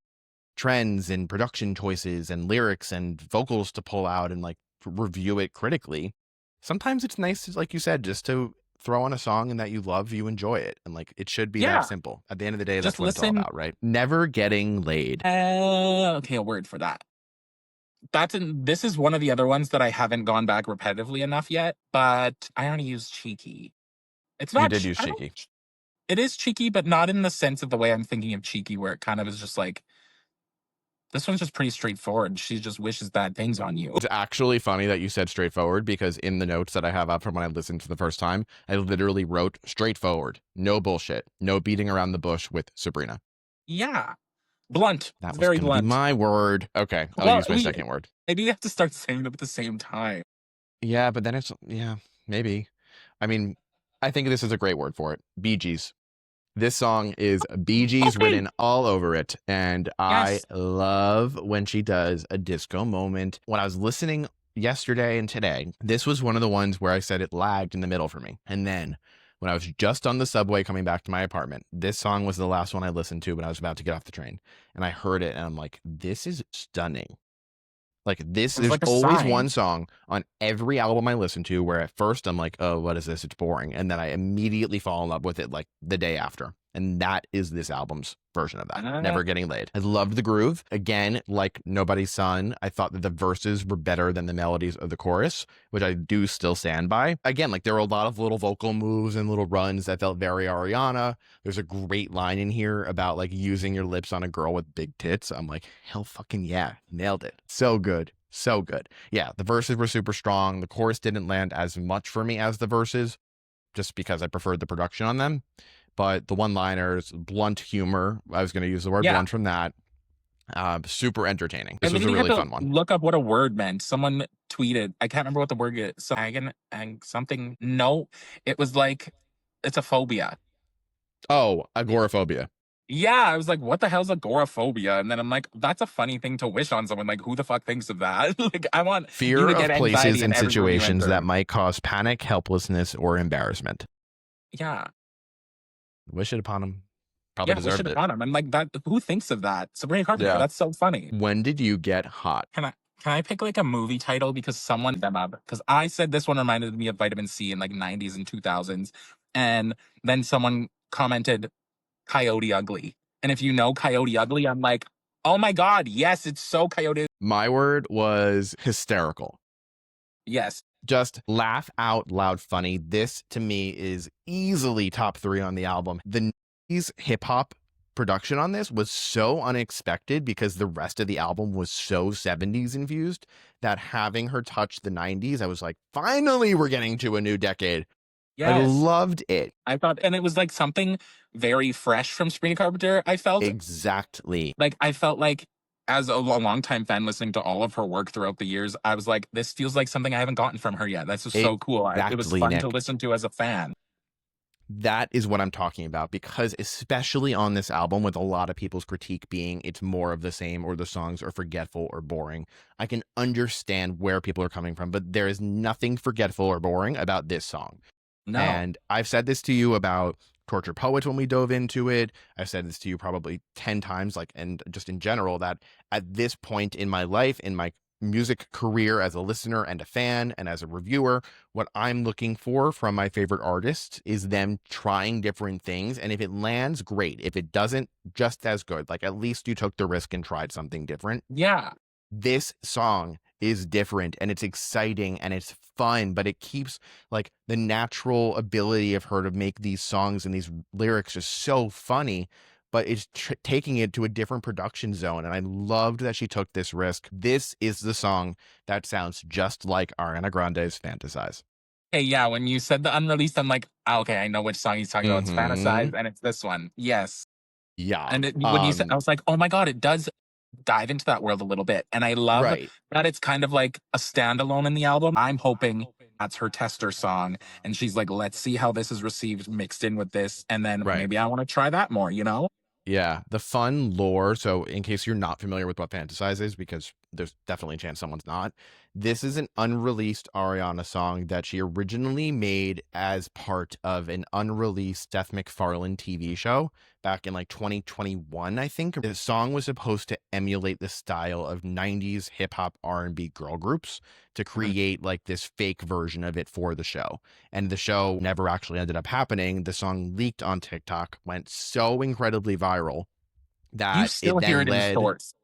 trends and production choices and lyrics and vocals to pull out and like review it critically. Sometimes it's nice, like you said, just to throw on a song and that you love, you enjoy it. And like it should be that Yeah. simple. At the end of the day, Just that's what it's all listen. about, right? Never getting laid. Okay, a word for that. This is one of the other ones that I haven't gone back repetitively enough yet, but I only use cheeky. It's You not, did use I don't, cheeky. it is cheeky, but not in the sense of the way I'm thinking of cheeky, where it kind of is just like, this one's just pretty straightforward. She just wishes bad things on you. It's actually funny that you said straightforward because in the notes that I have up from when I listened to the first time, I literally wrote straightforward, no bullshit, no beating around the bush with Sabrina. Yeah. Blunt. That It's was very going to be blunt. my word. Okay, I'll Well, use my second word. maybe we have to start saying them at the same time. Yeah, but then maybe. I mean, I think this is a great word for it. Bee Gees. This song is Bee Gees Okay. written all over it. And I Yes. love when she does a disco moment. When I was listening yesterday and today, this was one of the ones where I said it lagged in the middle for me. And then when I was just on the subway coming back to my apartment, this song was the last one I listened to when I was about to get off the train. And I heard it and I'm like, this is stunning. Like this, It was there's like a always sign. one song on every album I listen to where at first I'm like, oh, what is this? It's boring. And then I immediately fall in love with it like the day after. And that is this album's version of that. Uh, Never Getting Laid. I loved the groove. Again, like Nobody's Son, I thought that the verses were better than the melodies of the chorus, which I do still stand by. Again, like there were a lot of little vocal moves and little runs that felt very Ariana. There's a great line in here about like using your lips on a girl with big tits. I'm like, hell fucking yeah, nailed it. So good. So good. Yeah, the verses were super strong. The chorus didn't land as much for me as the verses, just because I preferred the production on them. But the one-liners, blunt humor, I was going to use the word yeah. blunt from that. Super entertaining. I This was a literally had really to fun one. look up what a word meant. Someone tweeted, I can't remember what the word is. So, and something. No, it was like, it's a phobia. Oh, agoraphobia. Yeah, I was like, what the hell's agoraphobia? And then I'm like, that's a funny thing to wish on someone. Like, who the fuck thinks of that? Like, I want you Fear to get of places anxiety in and every room you situations enter. that might cause panic, helplessness, or embarrassment. Yeah. Wish it upon him. Probably Yeah, wish it deserved it. upon him. I'm like, that who thinks of that? Sabrina Carpenter, Yeah. that's so funny. When did you get hot? Can I pick like a movie title because someone them up? Because I said this one reminded me of Vitamin C in like 90s and 2000s. And then someone commented Coyote Ugly. And if you know Coyote Ugly, I'm like, oh my God, yes, it's so Coyote. My word was hysterical. Yes. Just laugh out loud funny. This to me is easily top 3 on the album. The 90s hip hop production on this was so unexpected because the rest of the album was so 70s infused that having her touch the 90s, I was like, finally, we're getting to a new decade. I Yes. loved it. I thought, and it was like something very fresh from Sabrina Carpenter, I felt. Exactly. Like, I felt like as a longtime fan listening to all of her work throughout the years, I was like, this feels like something I haven't gotten from her yet. That's just so cool. It was Exactly, fun to Nick. listen to as a fan. That is what I'm talking about because especially on this album with a lot of people's critique being it's more of the same or the songs are forgetful or boring, I can understand where people are coming from, but there is nothing forgetful or boring about this song. No. And I've said this to you about Torture Poets when we dove into it. I've said this to you probably 10 times, like, and just in general, that at this point in my life, in my music career as a listener and a fan and as a reviewer, what I'm looking for from my favorite artists is them trying different things. And if it lands, great. If it doesn't, just as good. Like, at least you took the risk and tried something different. Yeah. This song is different and it's exciting and it's fun, but it keeps like the natural ability of her to make these songs and these lyrics just so funny, but it's taking it to a different production zone. And I loved that she took this risk. This is the song that sounds just like Ariana Grande's Fantasize. Hey, yeah, when you said the unreleased, I'm like, okay, I know which song he's talking about. It's Mm-hmm. Fantasize, and it's this one. Yes. Yeah. And when you said, I was like, oh my God, it does dive into that world a little bit. And I love Right. that it's kind of like a standalone in the album. I'm hoping that's her tester song. And she's like, let's see how this is received mixed in with this. And then Right. maybe I want to try that more, you know? Yeah, the fun lore. So, in case you're not familiar with what Fantasize is, because there's definitely a chance someone's not, this is an unreleased Ariana song that she originally made as part of an unreleased Seth MacFarlane TV show back in like 2021, I think. The song was supposed to emulate the style of 90s hip hop R&B girl groups to create like this fake version of it for the show. And the show never actually ended up happening. The song leaked on TikTok, went so incredibly viral You that still it hear then it in led, stores.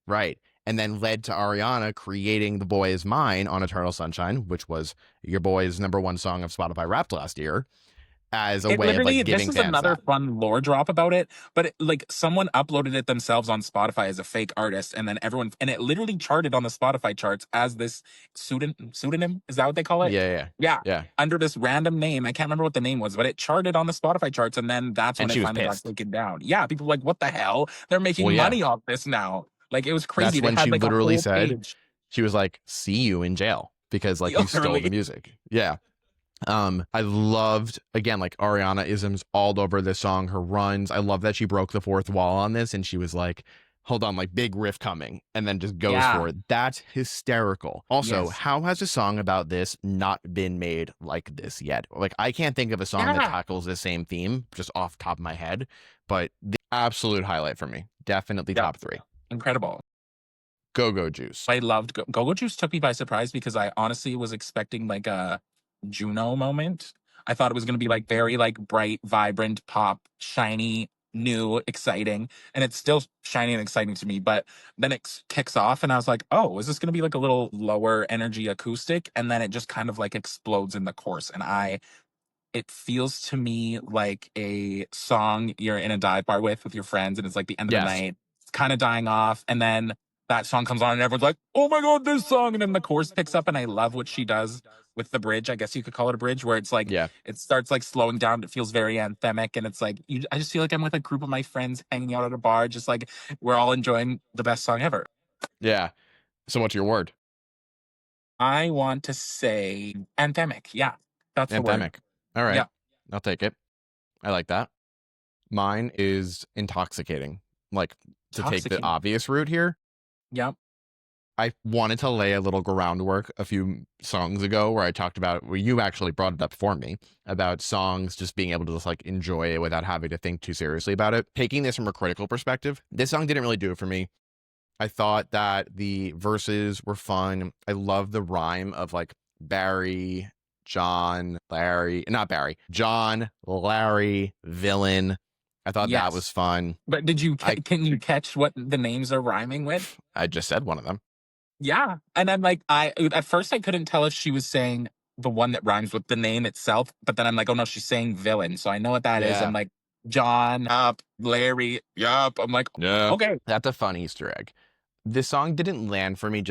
right, and then led to Ariana creating The Boy Is Mine on Eternal Sunshine, which was your boy's #1 song of Spotify Wrapped last year, as a It way of literally, like this giving is fans another that. fun lore drop about it, but like someone uploaded it themselves on Spotify as a fake artist, and then everyone, and it literally charted on the Spotify charts as this pseudonym. Is that what they call it? Yeah, yeah, Yeah, yeah. under this random name. I can't remember what the name was, but it charted on the Spotify charts, and then that's when And it she was finally got pissed. taken down. Yeah, people were like, what the hell? They're Well, making yeah, money off this now. Like it was crazy. that's They when had she like a literally whole said, page. she was like, "See you in jail," because like you stole the Literally. music. Yeah. I loved, again, like Ariana isms all over this song, her runs. I love that she broke the fourth wall on this and she was like, hold on, like big riff coming, and then just goes Yeah. for it. That's hysterical. Also, Yes. how has a song about this not been made like this yet? Like, I can't think of a song that Yeah. tackles the same theme just off the top of my head, but the absolute highlight for me, definitely Yeah. top 3. Incredible. Go-Go Juice. I loved Go-Go Juice took me by surprise because I honestly was expecting like a Juno moment. I thought it was going to be like very like bright, vibrant, pop, shiny, new, exciting, and it's still shiny and exciting to me. But then it kicks off, and I was like, "Oh, is this going to be like a little lower energy acoustic?" And then it just kind of like explodes in the chorus, and it feels to me like a song you're in a dive bar with your friends, and it's like the end of the Yes. night. It's kind of dying off, and then that song comes on, and everyone's like, "Oh my god, this song!" And then the chorus picks up, and I love what she does with the bridge. I guess you could call it a bridge, where it's like Yeah. it starts like slowing down. It feels very anthemic, and it's like I just feel like I'm with a group of my friends hanging out at a bar, just like we're all enjoying the best song ever. Yeah. So what's your word? I want to say anthemic. Yeah, that's the word. Anthemic. All right. Yeah, I'll take it. I like that. Mine is intoxicating. Like, to take the intoxicating. obvious route here, Yeah, I wanted to lay a little groundwork a few songs ago where I talked about, well, you actually brought it up for me, about songs just being able to just like enjoy it without having to think too seriously about it. Taking this from a critical perspective, this song didn't really do it for me. I thought that the verses were fun. I love the rhyme of like Barry, John, Larry, not Barry, John, Larry, villain. I thought that was yes. fun. But did you I can you catch what the names are rhyming with? I just said one of them. Yeah. And I'm like, I at first I couldn't tell if she was saying the one that rhymes with the name itself, but then I'm like, oh no, she's saying villain. So I know what that is. I'm Yeah. like, John, up, Larry, yup. I'm like, Yeah. okay. That's a fun Easter egg. This song didn't land for me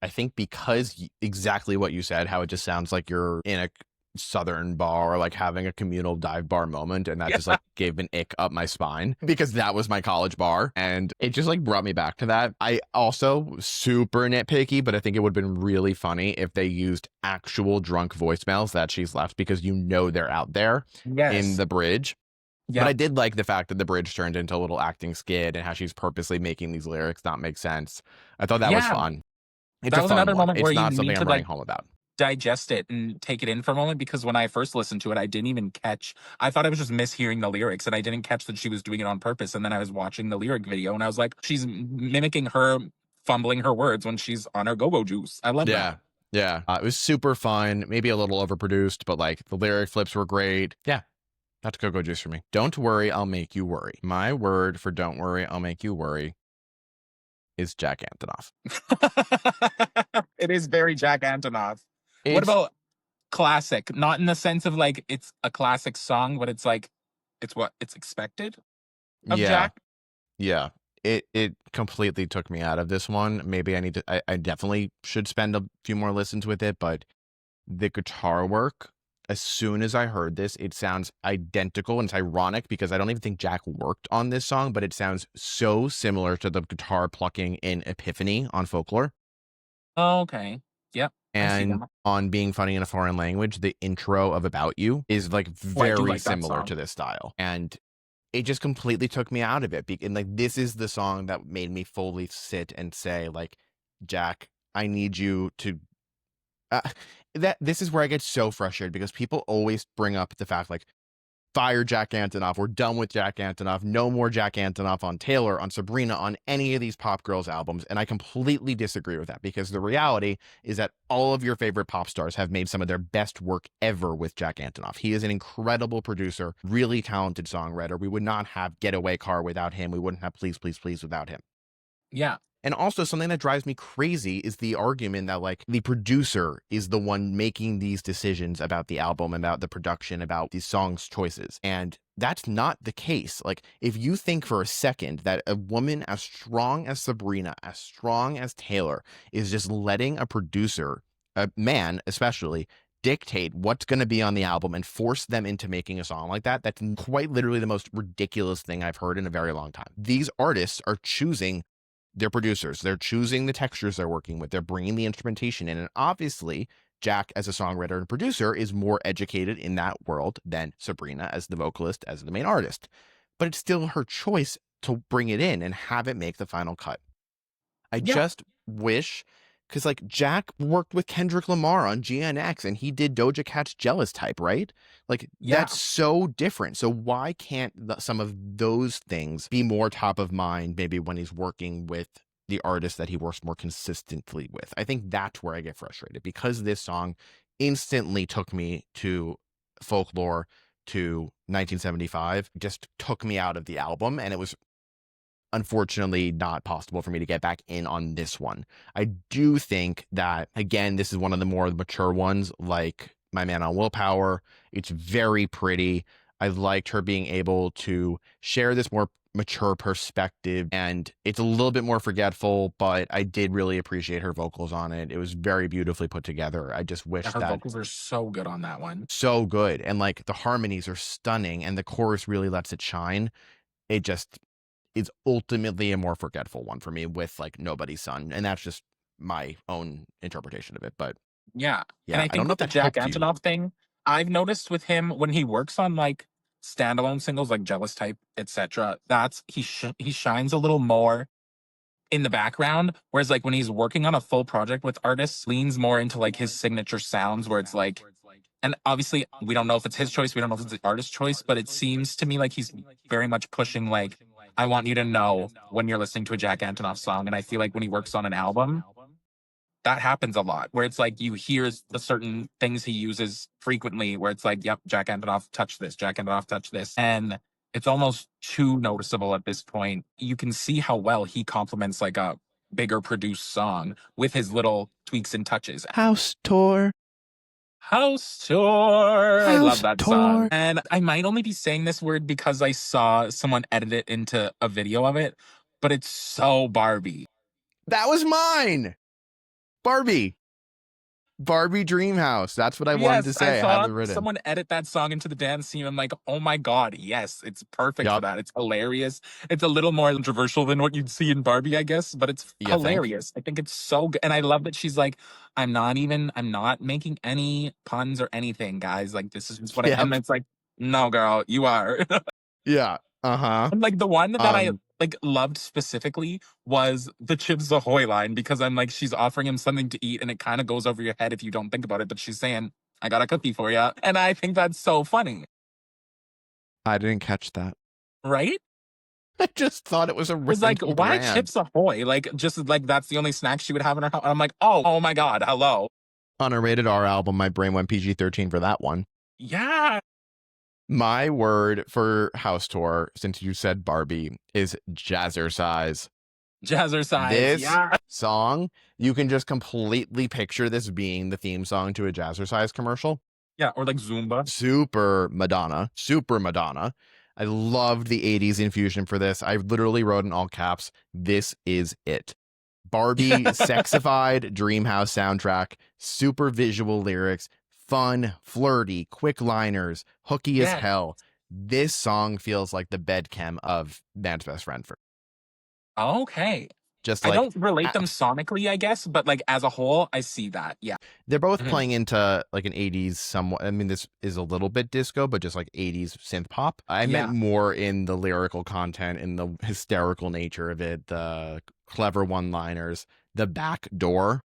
I think because exactly what you said, how it just sounds like you're in a southern bar or like having a communal dive bar moment, and that just Yeah. like gave an ick up my spine because that was my college bar and it just like brought me back to that. I also super nitpicky, but I think it would have been really funny if they used actual drunk voicemails that she's left, because they're out there in Yes. the bridge. But Yeah. I did like the fact that the bridge turned into a little acting skit and how she's purposely making these lyrics not make sense. I thought that was Yeah. fun. It's That a was fun another one. moment It's where you not something need to I'm writing like home about. digest it and take it in for a moment, because when I first listened to it, I didn't even catch. I thought I was just mishearing the lyrics, and I didn't catch that she was doing it on purpose. And then I was watching the lyric video, and I was like, she's mimicking her fumbling her words when she's on her go-go juice. I love Yeah. that. Yeah. It was super fun, maybe a little overproduced, but like the lyric flips were great. Yeah. That's Go-Go Juice for me. Don't worry, I'll make you worry. My word for don't worry, I'll make you worry is Jack Antonoff. It is very Jack Antonoff. What It's, about classic? Not in the sense of like it's a classic song, but it's like it's what it's expected of yeah. Jack. Yeah. It completely took me out of this one. Maybe I definitely should spend a few more listens with it, but the guitar work as soon as I heard this, it sounds identical. And it's ironic because I don't even think Jack worked on this song, but it sounds so similar to the guitar plucking in Epiphany on Folklore. Oh, okay. Yep. I see And that. on Being Funny in a Foreign Language, the intro of About You is like Oh, I do very like that similar song. to this style. And it just completely took me out of it. And like, this is the song that made me fully sit and say, like, Jack, I need you to uh, that this is where I get so frustrated because people always bring up the fact, like, fire Jack Antonoff. We're done with Jack Antonoff. No more Jack Antonoff on Taylor, on Sabrina, on any of these pop girls albums. And I completely disagree with that because the reality is that all of your favorite pop stars have made some of their best work ever with Jack Antonoff. He is an incredible producer, really talented songwriter. We would not have Getaway Car without him. We wouldn't have Please, Please, Please without him. Yeah. And also, something that drives me crazy is the argument that, like, the producer is the one making these decisions about the album, about the production, about these songs' choices. And that's not the case. Like, if you think for a second that a woman as strong as Sabrina, as strong as Taylor, is just letting a producer, a man especially, dictate what's going to be on the album and force them into making a song like that, that's quite literally the most ridiculous thing I've heard in a very long time. These artists are choosing their producers. They're choosing the textures they're working with. They're bringing the instrumentation in. And obviously, Jack, as a songwriter and producer, is more educated in that world than Sabrina as the vocalist, as the main artist. But it's still her choice to bring it in and have it make the final cut. I Yeah. just wish, because like Jack worked with Kendrick Lamar on GNX and he did Doja Cat's Jealous Type, right? Like, Yeah. that's so different. So why can't some of those things be more top of mind, maybe when he's working with the artist that he works more consistently with? I think that's where I get frustrated because this song instantly took me to Folklore, to 1975, just took me out of the album, and it was unfortunately not possible for me to get back in on this one. I do think that, again, this is one of the more mature ones, like My Man on Willpower. It's very pretty. I liked her being able to share this more mature perspective, and it's a little bit more forgetful, but I did really appreciate her vocals on it. It was very beautifully put together. I just Yeah, wish her that vocals are so good on that one. so good, and like the harmonies are stunning and the chorus really lets it shine. It just is ultimately a more forgetful one for me with like Nobody's Son. And that's just my own interpretation of it. But Yeah. And yeah, I I don't think know with if the that Jack helped you. Antonoff thing, I've noticed with him when he works on like standalone singles like Jealous Type, etc., that's he shines a little more in the background. Whereas like when he's working on a full project with artists, leans more into like his signature sounds where it's like, and obviously we don't know if it's his choice, we don't know if it's the artist's choice, but it seems to me like he's very much pushing like, I want you to know when you're listening to a Jack Antonoff song. And I feel like when he works on an album, that happens a lot where it's like you hear the certain things he uses frequently where it's like, yep, Jack Antonoff touched this, Jack Antonoff touched this. And it's almost too noticeable at this point. You can see how well he complements like a bigger produced song with his little tweaks and touches. House tour. House tour. I love House that song. tour. And I might only be saying this word because I saw someone edit it into a video of it, but it's so Barbie. That was mine. Barbie. Barbie Dream House. That's what I wanted to Yes, I say. I have saw it written. someone edit that song into the dance scene. I'm like, oh my God, yes, it's perfect for Yep. that. It's hilarious. It's a little more controversial than what you'd see in Barbie, I guess, but it's You think? hilarious. I think it's so good. And I love that she's like, I'm not making any puns or anything, guys. Like, this is just what I, Yep. and it's like, no, girl, you are. Yeah. Uh-huh. And like the one that I like loved specifically was the Chips Ahoy line because I'm like, she's offering him something to eat and it kind of goes over your head if you don't think about it, but she's saying, I got a cookie for you. And I think that's so funny, I didn't catch that. right? I just thought it was a It's like, random why brand. Chips Ahoy? Like, just like that's the only snack she would have in her house. And I'm like, oh my God, hello. On a Rated R album, my brain went PG-13 for that one. Yeah. My word for house tour, since you said Barbie, is jazzercise. Jazzercise. This Yeah. song, you can just completely picture this being the theme song to a jazzercise commercial. Yeah. Or like Zumba. Super Madonna. Super Madonna. I loved the 80s infusion for this. I literally wrote in all caps, this is it. Barbie sexified Dreamhouse soundtrack, super visual lyrics, fun, flirty, quick liners, hooky as Yeah. hell. This song feels like the bedchem of Man's Best Friend for Okay. just I like don't relate them sonically, I guess, but like as a whole, I see that. Yeah. they're both Mhm. playing into like an 80s somewhat. I mean, this is a little bit disco, but just like 80s synth pop. I meant Yeah. more in the lyrical content, in the hysterical nature of it, the clever one-liners, the back door.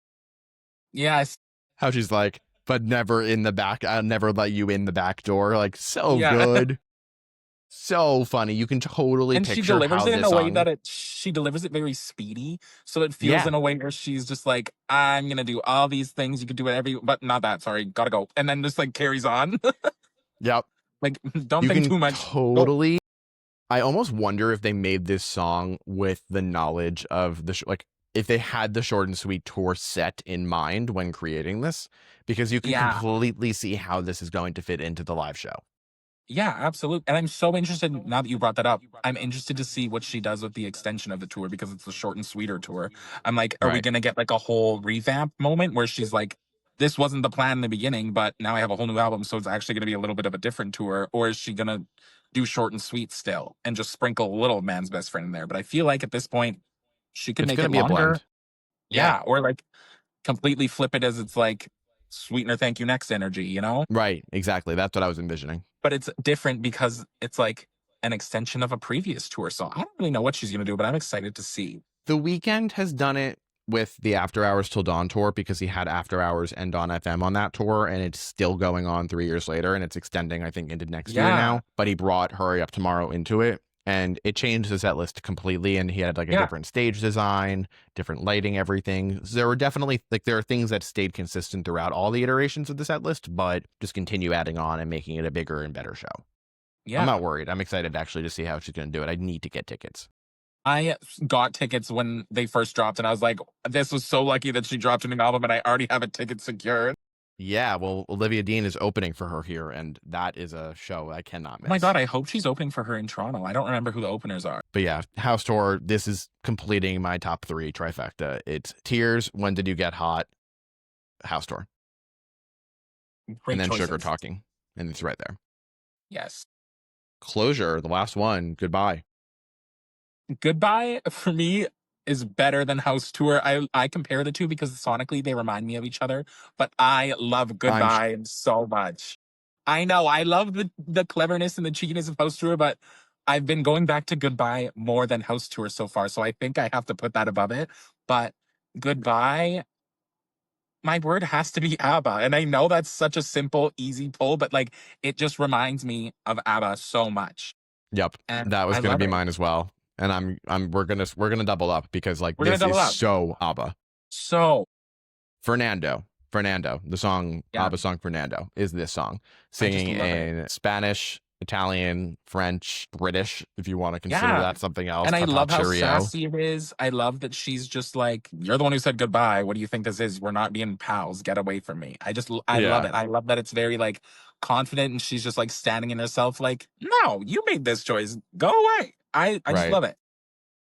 Yes. How she's like, but never in the back. I'll never let you in the back door. Like, so Yeah. good. So funny. You can totally And she picture delivers how it in this a way song. that she delivers it very speedy. So it feels Yeah. in a way where she's just like, I'm gonna do all these things. You can do whatever you, but not that, sorry, gotta go. And then just like carries on. Yep. Like, don't You think can too much. Go. totally. I almost wonder if they made this song with the knowledge of the like if they had the short and sweet tour set in mind when creating this, because you can Yeah. completely see how this is going to fit into the live show. Yeah, absolutely. And I'm so interested now that you brought that up. I'm interested to see what she does with the extension of the tour because it's the short and sweeter tour. I'm like, are we Right. going to get like a whole revamp moment where she's like, this wasn't the plan in the beginning, but now I have a whole new album, so it's actually going to be a little bit of a different tour? Or is she going to do short and sweet still and just sprinkle a little Man's Best Friend in there? But I feel like at this point, she could It's make going to it be a longer. blend. Yeah. Yeah. Or like completely flip it as it's like sweetener, thank you, next energy, you know? Right. Exactly. That's what I was envisioning. But it's different because it's like an extension of a previous tour. So I don't really know what she's going to do, but I'm excited to see. The Weeknd has done it with the After Hours Till Dawn tour because he had After Hours and Dawn FM on that tour, and it's still going on 3 years later, and it's extending, I think, into next year Yeah. now. But he brought Hurry Up Tomorrow into it, and it changed the set list completely, and he had like a Yeah. different stage design, different lighting, everything. So there were definitely like there are things that stayed consistent throughout all the iterations of the set list, but just continue adding on and making it a bigger and better show. I'm Yeah. not worried. I'm excited actually to see how she's going to do it. I need to get tickets. I got tickets when they first dropped, and I was like, this was so lucky that she dropped a new album, and I already have a ticket secured. Yeah, well, Olivia Dean is opening for her here, and that is a show I cannot Oh my miss. God, I hope she's opening for her in Toronto. I don't remember who the openers are. But yeah, House Tour, this is completing my top 3 trifecta. It's Tears, When Did You Get Hot, House Tour, Great and then choices. Sugar Talking. And it's right there. Yes. Closure, the last one, Goodbye. Goodbye for me is better than House Tour. I compare the two because sonically they remind me of each other, but I love I'm Goodbye so much. I know I love the cleverness and the cheekiness of House Tour, but I've been going back to Goodbye more than House Tour so far, so I think I have to put that above it. But Goodbye, my word has to be ABBA, and I know that's such a simple, easy pull, but like it just reminds me of ABBA so much, Yep, and that was I going to love be it. mine as well. And we're gonna double up because like We're gonna this double is up. so ABBA. So Fernando, the song, yeah, ABBA song Fernando, is this song. I just Singing love it. in Spanish, Italian, French, British, if you want to consider Yeah. that something else. And I Tata love how Cheerio. sassy it is. I love that she's just like, you're the one who said goodbye. What do you think this is? We're not being pals. Get away from me. I love Yeah, it. I love that it's very like confident and she's just like standing in herself like, no, you made this choice. Go away. I just right. love it.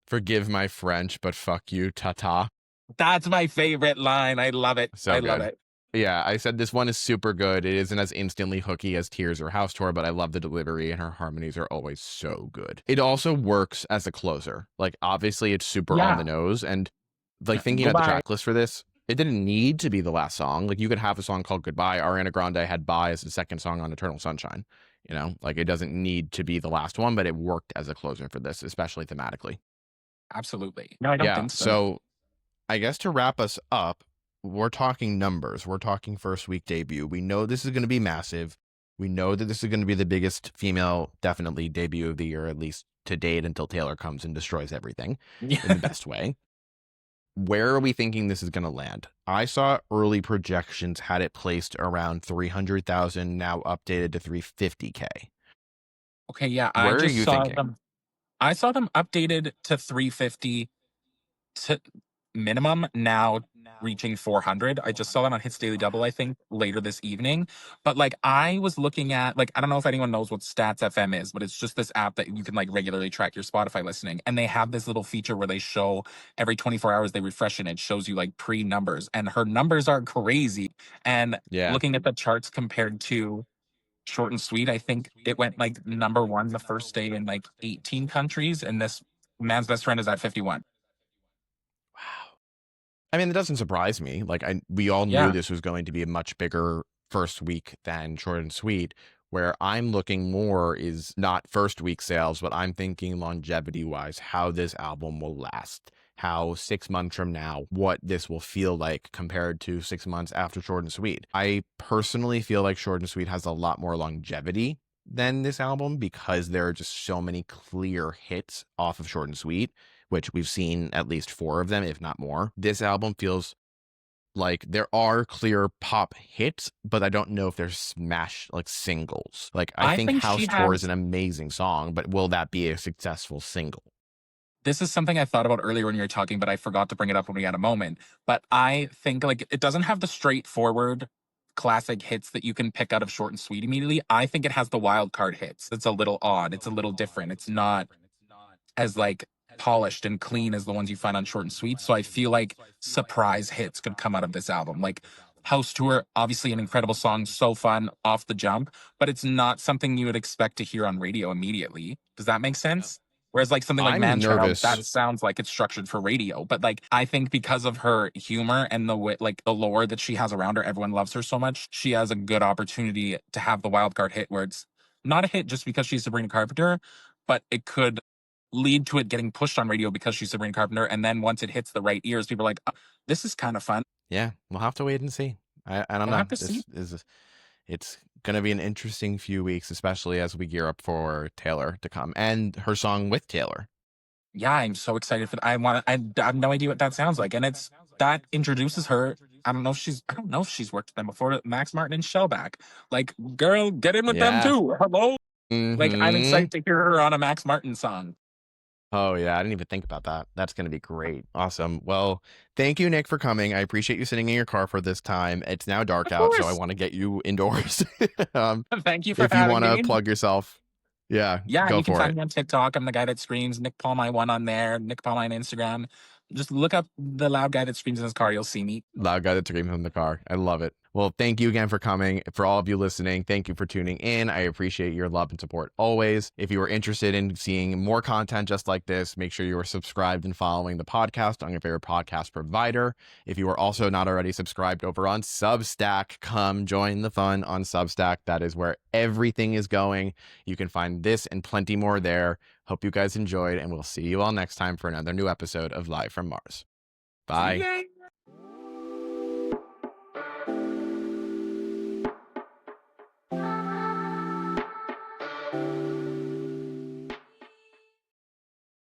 Forgive my French, but fuck you, Tata. That's my favorite line. I love it. So I love good. it. Yeah, I said this one is super good. It isn't as instantly hooky as Tears or House Tour, but I love the delivery and her harmonies are always so good. It also works as a closer. Like, obviously, it's super on Yeah. the nose. And like thinking about the Goodbye. track list for this, it didn't need to be the last song. Like, you could have a song called Goodbye. Ariana Grande had Bye as the second song on Eternal Sunshine. You know, like it doesn't need to be the last one, but it worked as a closer for this, especially thematically. Absolutely. No, I don't Yeah. think so. So I guess to wrap us up, we're talking numbers. We're talking first week debut. We know this is going to be massive. We know that this is going to be the biggest female, definitely debut of the year, at least to date, until Taylor comes and destroys everything in the best way. Where are we thinking this is going to land? I saw early projections had it placed around 300,000, now updated to 350K. Okay, yeah. Where are you thinking? I saw them updated to 350 to minimum. Now reaching 400. I just saw that on Hits Daily Double, I think, later this evening. But like, I was looking at, like, I don't know if anyone knows what Stats FM is, but it's just this app that you can like regularly track your Spotify listening. And they have this little feature where they show every 24 hours they refresh and it shows you like pre numbers. And her numbers are crazy. And Yeah. looking at the charts compared to Short and Sweet, I think it went like number one the first day in like 18 countries. And this Man's Best Friend is at 51. Wow. I mean, it doesn't surprise me. Like, we all knew Yeah. this was going to be a much bigger first week than Short and Sweet. Where I'm looking more is not first week sales, but I'm thinking longevity wise, how this album will last, how 6 months from now, what this will feel like compared to 6 months after Short and Sweet. I personally feel like Short and Sweet has a lot more longevity than this album because there are just so many clear hits off of Short and Sweet, which we've seen at least 4 of them, if not more. This album feels like there are clear pop hits, but I don't know if they're smash like singles. Like, I I think think House she Tour is has. an amazing song, but will that be a successful single? This is something I thought about earlier when you were talking, but I forgot to bring it up when we had a moment. But I think like it doesn't have the straightforward classic hits that you can pick out of Short and Sweet immediately. I think it has the wild card hits. It's a little odd. It's a little different. It's not as like polished and clean as the ones you find on Short and Sweet. So I feel like surprise hits could come out of this album. Like House Tour, obviously an incredible song, so fun off the jump, but it's not something you would expect to hear on radio immediately. Does that make sense? Whereas like something like I'm Man Child, that nervous. sounds like it's structured for radio. But like I think because of her humor and like the lore that she has around her, everyone loves her so much. She has a good opportunity to have the wild card hit where it's not a hit just because she's Sabrina Carpenter, but it could lead to it getting pushed on radio because she's Sabrina Carpenter. And then once it hits the right ears, people are like, "Oh, this is kind of fun." Yeah, we'll have to wait and see. I don't We'll know. have to see. It's going to be an interesting few weeks, especially as we gear up for Taylor to come and her song with Taylor. Yeah, I'm so excited for that. I have no idea what that sounds like. And it's that introduces her. I don't know if she's worked with them before. Max Martin and Shellback. Like, girl, get in with them Yeah. too. Hello. Like, I'm Mm-hmm. excited to hear her on a Max Martin song. Oh, yeah. I didn't even think about that. That's going to be great. Awesome. Well, thank you, Nick, for coming. I appreciate you sitting in your car for this time. It's now dark Of out, so I course. want to get you indoors. Thank you for If you having want to me. plug yourself, yeah, Yeah, go you can for find it. me on TikTok. I'm the guy that screams. Nick Palmai one on there. Nick Palmai on Instagram. Just look up the loud guy that screams in his car. You'll see me. Loud guy that screams in the car. I love it. Well, thank you again for coming. For all of you listening, thank you for tuning in. I appreciate your love and support always. If you are interested in seeing more content just like this, make sure you are subscribed and following the podcast on your favorite podcast provider. If you are also not already subscribed over on Substack, come join the fun on Substack. That is where everything is going. You can find this and plenty more there. Hope you guys enjoyed, and we'll see you all next time for another new episode of Live from Mars. See you Bye. guys.